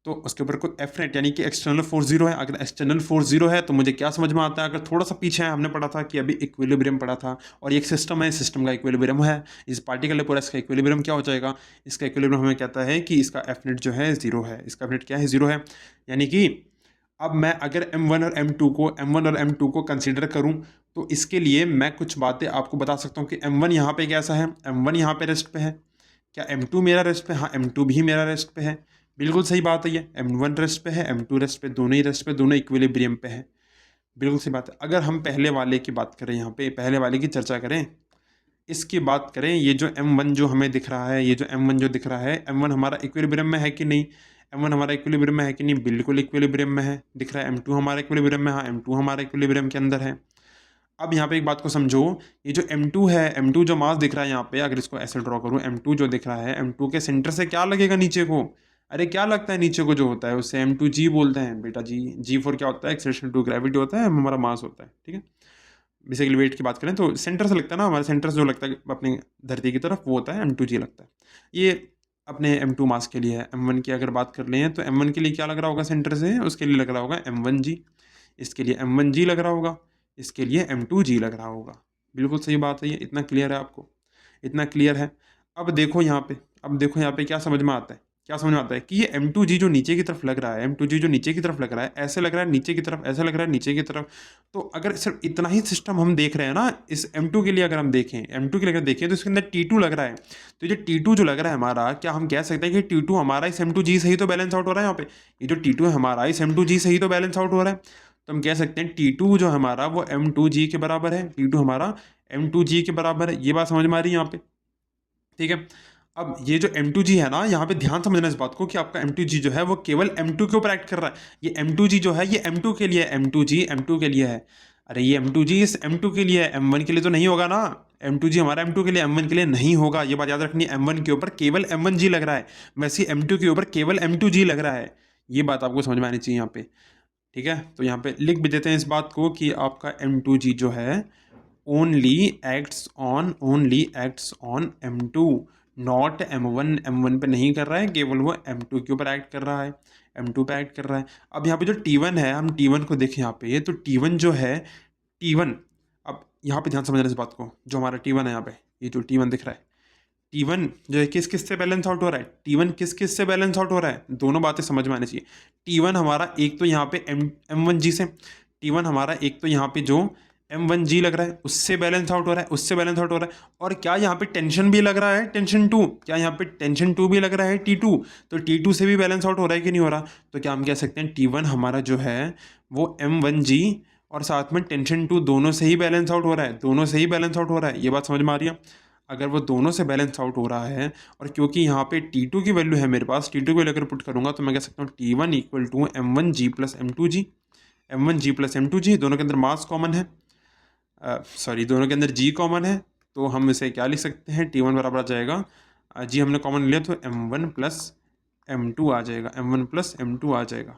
तो उसके ऊपर कोई एफ नेट यानी कि एक्सटर्नल फोर्स जीरो है। अगर एक्सटर्नल फोर्स जीरो है तो मुझे क्या समझ में आता है, अगर थोड़ा सा पीछे है, हमने पढ़ा था कि अभी इक्विलिब्रियम पढ़ा था, और ये एक सिस्टम है, सिस्टम का इक्विलिब्रियम है, इस पार्टिकल है पूरा, इसका इक्विलिब्रियम क्या हो जाएगा, इसका इक्विलिब्रियम हमें कहता है कि इसका एफ नेट जो है जीरो है, इसका एफ नेट क्या है, जीरो है। यानी कि अब मैं अगर M1 और M2 को कंसीडर करूं तो इसके लिए मैं कुछ बातें आपको बता सकता हूं कि M1 यहाँ पे कैसा है, M1 यहाँ पे रेस्ट पे है, क्या M2 मेरा रेस्ट पे, हाँ M2 भी मेरा रेस्ट पे है। बिल्कुल सही बात है, ये M1 रेस्ट पे है, M2 रेस्ट पे, दोनों ही रेस्ट पे, दोनों इक्विलिब्रियम पे है। बिल्कुल सही बात है। अगर हम पहले वाले की बात करें, यहाँ पे पहले वाले की चर्चा करें, इसकी बात करें, ये जो M1 जो हमें दिख रहा है, ये जो M1 जो दिख रहा है, M1 हमारा इक्विलिब्रियम में है कि नहीं, M1 हमारा इक्विलिब्रियम में है कि नहीं, बिल्कुल इक्विलिब्रियम में है, दिख रहा है। M2 हमारा इक्विलिब्रियम में, हाँ M2 हमारा इक्विलिब्रियम के अंदर है। अब यहाँ पे एक बात को समझो, ये जो M2 है, M2 जो मास दिख रहा है यहाँ पे, अगर इसको ऐसे ड्रॉ करूँ, M2 जो दिख रहा है, M2 के सेंटर से क्या लगेगा नीचे को, अरे क्या लगता है नीचे को जो होता है उससे m2g बोलते हैं बेटा जी। g4 क्या होता है, एक्सेलरेशन टू ग्रेविटी होता है, m हमारा मास होता है, ठीक है। बेसिकली वेट की बात करें तो सेंटर से लगता है ना, हमारे सेंटर से जो लगता है अपनी धरती की तरफ, वो होता है m2g लगता है। ये अपने m2 मास के लिए है। m1 की अगर बात कर लें तो m1 के लिए क्या लग रहा होगा सेंटर से, उसके लिए लग रहा होगा m1g, इसके लिए m1g लग रहा होगा, इसके लिए m2g लग रहा होगा। बिल्कुल सही बात है, ये इतना क्लियर है आपको, इतना क्लियर है। अब देखो यहाँ पे, अब देखो यहाँ पे क्या समझ में आता है, क्या समझ में आता है कि ये m2g जो नीचे की तरफ लग रहा है, m2g जो नीचे की तरफ लग रहा है, ऐसे लग रहा है नीचे की तरफ, ऐसे लग रहा है नीचे की तरफ। तो अगर सिर्फ इतना ही सिस्टम हम देख रहे हैं ना, इस m2 के लिए अगर हम देखें, m2 के लिए अगर देखें तो इसके अंदर t2 लग रहा है। तो ये t2 जो लग रहा है हमारा, क्या हम कह सकते हैं कि t2 हमारा इस m2g से ही तो बैलेंस आउट हो रहा है यहाँ पे। ये जो t2 है हमारा इस m2g से ही तो बैलेंस आउट हो रहा है। तो हम कह सकते हैं t2 जो हमारा वो m2g के बराबर है, t2 हमारा m2g के बराबर है। ये बात समझ में आ रही है यहाँ पे, ठीक है। अब ये जो m2g है ना, यहाँ पे ध्यान समझना इस बात को कि आपका m2g जो है वो केवल m2 के ऊपर एक्ट कर रहा है। ये m2g जो है ये m2 के लिए है, m2g m2 के लिए है। अरे ये m2g इस m2 के लिए है, m1 के लिए तो नहीं होगा ना। m2g हमारा m2 के लिए, m1 के लिए नहीं होगा। ये बात याद रखनी है, m1 के ऊपर केवल m1g लग रहा है, वैसे m2 के ऊपर केवल m2g लग रहा है। ये बात आपको समझ में आनी चाहिए यहाँ पे, ठीक है। तो यहाँ पे लिख भी देते हैं इस बात को कि आपका m2g जो है only acts on m2, not m1 पे नहीं कर रहा है, केवल वो m2 के ऊपर एक्ट कर रहा है, m2 पे एक्ट कर रहा है। अब यहाँ पे जो t1 है, हम t1 को देखें यहाँ पे, तो t1 जो है, t1, अब यहाँ पे ध्यान समझना इस बात को, जो हमारा t1 है यहाँ पे, ये जो t1 दिख रहा है, t1 जो है किस किस से बैलेंस आउट हो रहा है, t1 किस किस से बैलेंस आउट हो रहा है, दोनों बातें समझ में आनी चाहिए। t1 हमारा एक तो यहाँ पे m1g से, t1 हमारा एक तो यहाँ पे जो m1g लग रहा है उससे बैलेंस आउट हो रहा है, उससे बैलेंस आउट हो रहा है। और क्या यहाँ पे टेंशन भी लग रहा है, टेंशन 2, क्या यहाँ पे टेंशन 2 भी लग रहा है t2, तो t2 से भी बैलेंस आउट हो रहा है कि नहीं हो रहा। तो क्या हम कह सकते हैं t1 हमारा जो है वो m1g और साथ में टेंशन 2 दोनों से ही बैलेंस आउट हो रहा है, दोनों से ही बैलेंस आउट हो रहा है। ये बात समझ में आ रही है। अगर वो दोनों से बैलेंस आउट हो रहा है, और क्योंकि यहाँ पे t2 की वैल्यू है मेरे पास, t2 की वैल्यू अगर पुट करूँगा तो मैं कह सकता हूँ t1 equal to m1g plus m2g, m1g plus m2g, दोनों के अंदर मास कॉमन है, सॉरी दोनों के अंदर g कॉमन है। तो हम इसे क्या लिख सकते हैं, t1 बराबर आ जाएगा, g हमने कॉमन लिया तो m1 प्लस m2 आ जाएगा, m1 प्लस m2 आ जाएगा।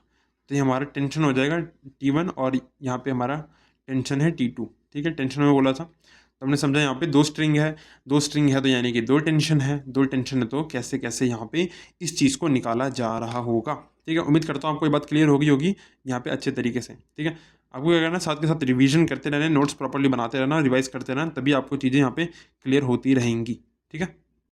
तो ये हमारा टेंशन हो जाएगा t1, और यहाँ पे हमारा टेंशन है t2, ठीक है। टेंशन में बोला था तो हमने समझा यहाँ पे दो स्ट्रिंग है, दो स्ट्रिंग है तो यानी कि दो टेंशन है, दो टेंशन है तो कैसे कैसे यहाँ पे इस चीज़ को निकाला जा रहा होगा, ठीक है। उम्मीद करता हूँ आपको ये बात क्लियर होगी यहाँ पे अच्छे तरीके से, ठीक है। आपको क्या करना है, साथ के साथ रिवीजन करते रहना, नोट्स प्रॉपर्ली बनाते रहना, रिवाइज करते रहना, तभी आपको चीज़ें यहाँ पे क्लियर होती रहेंगी, ठीक है।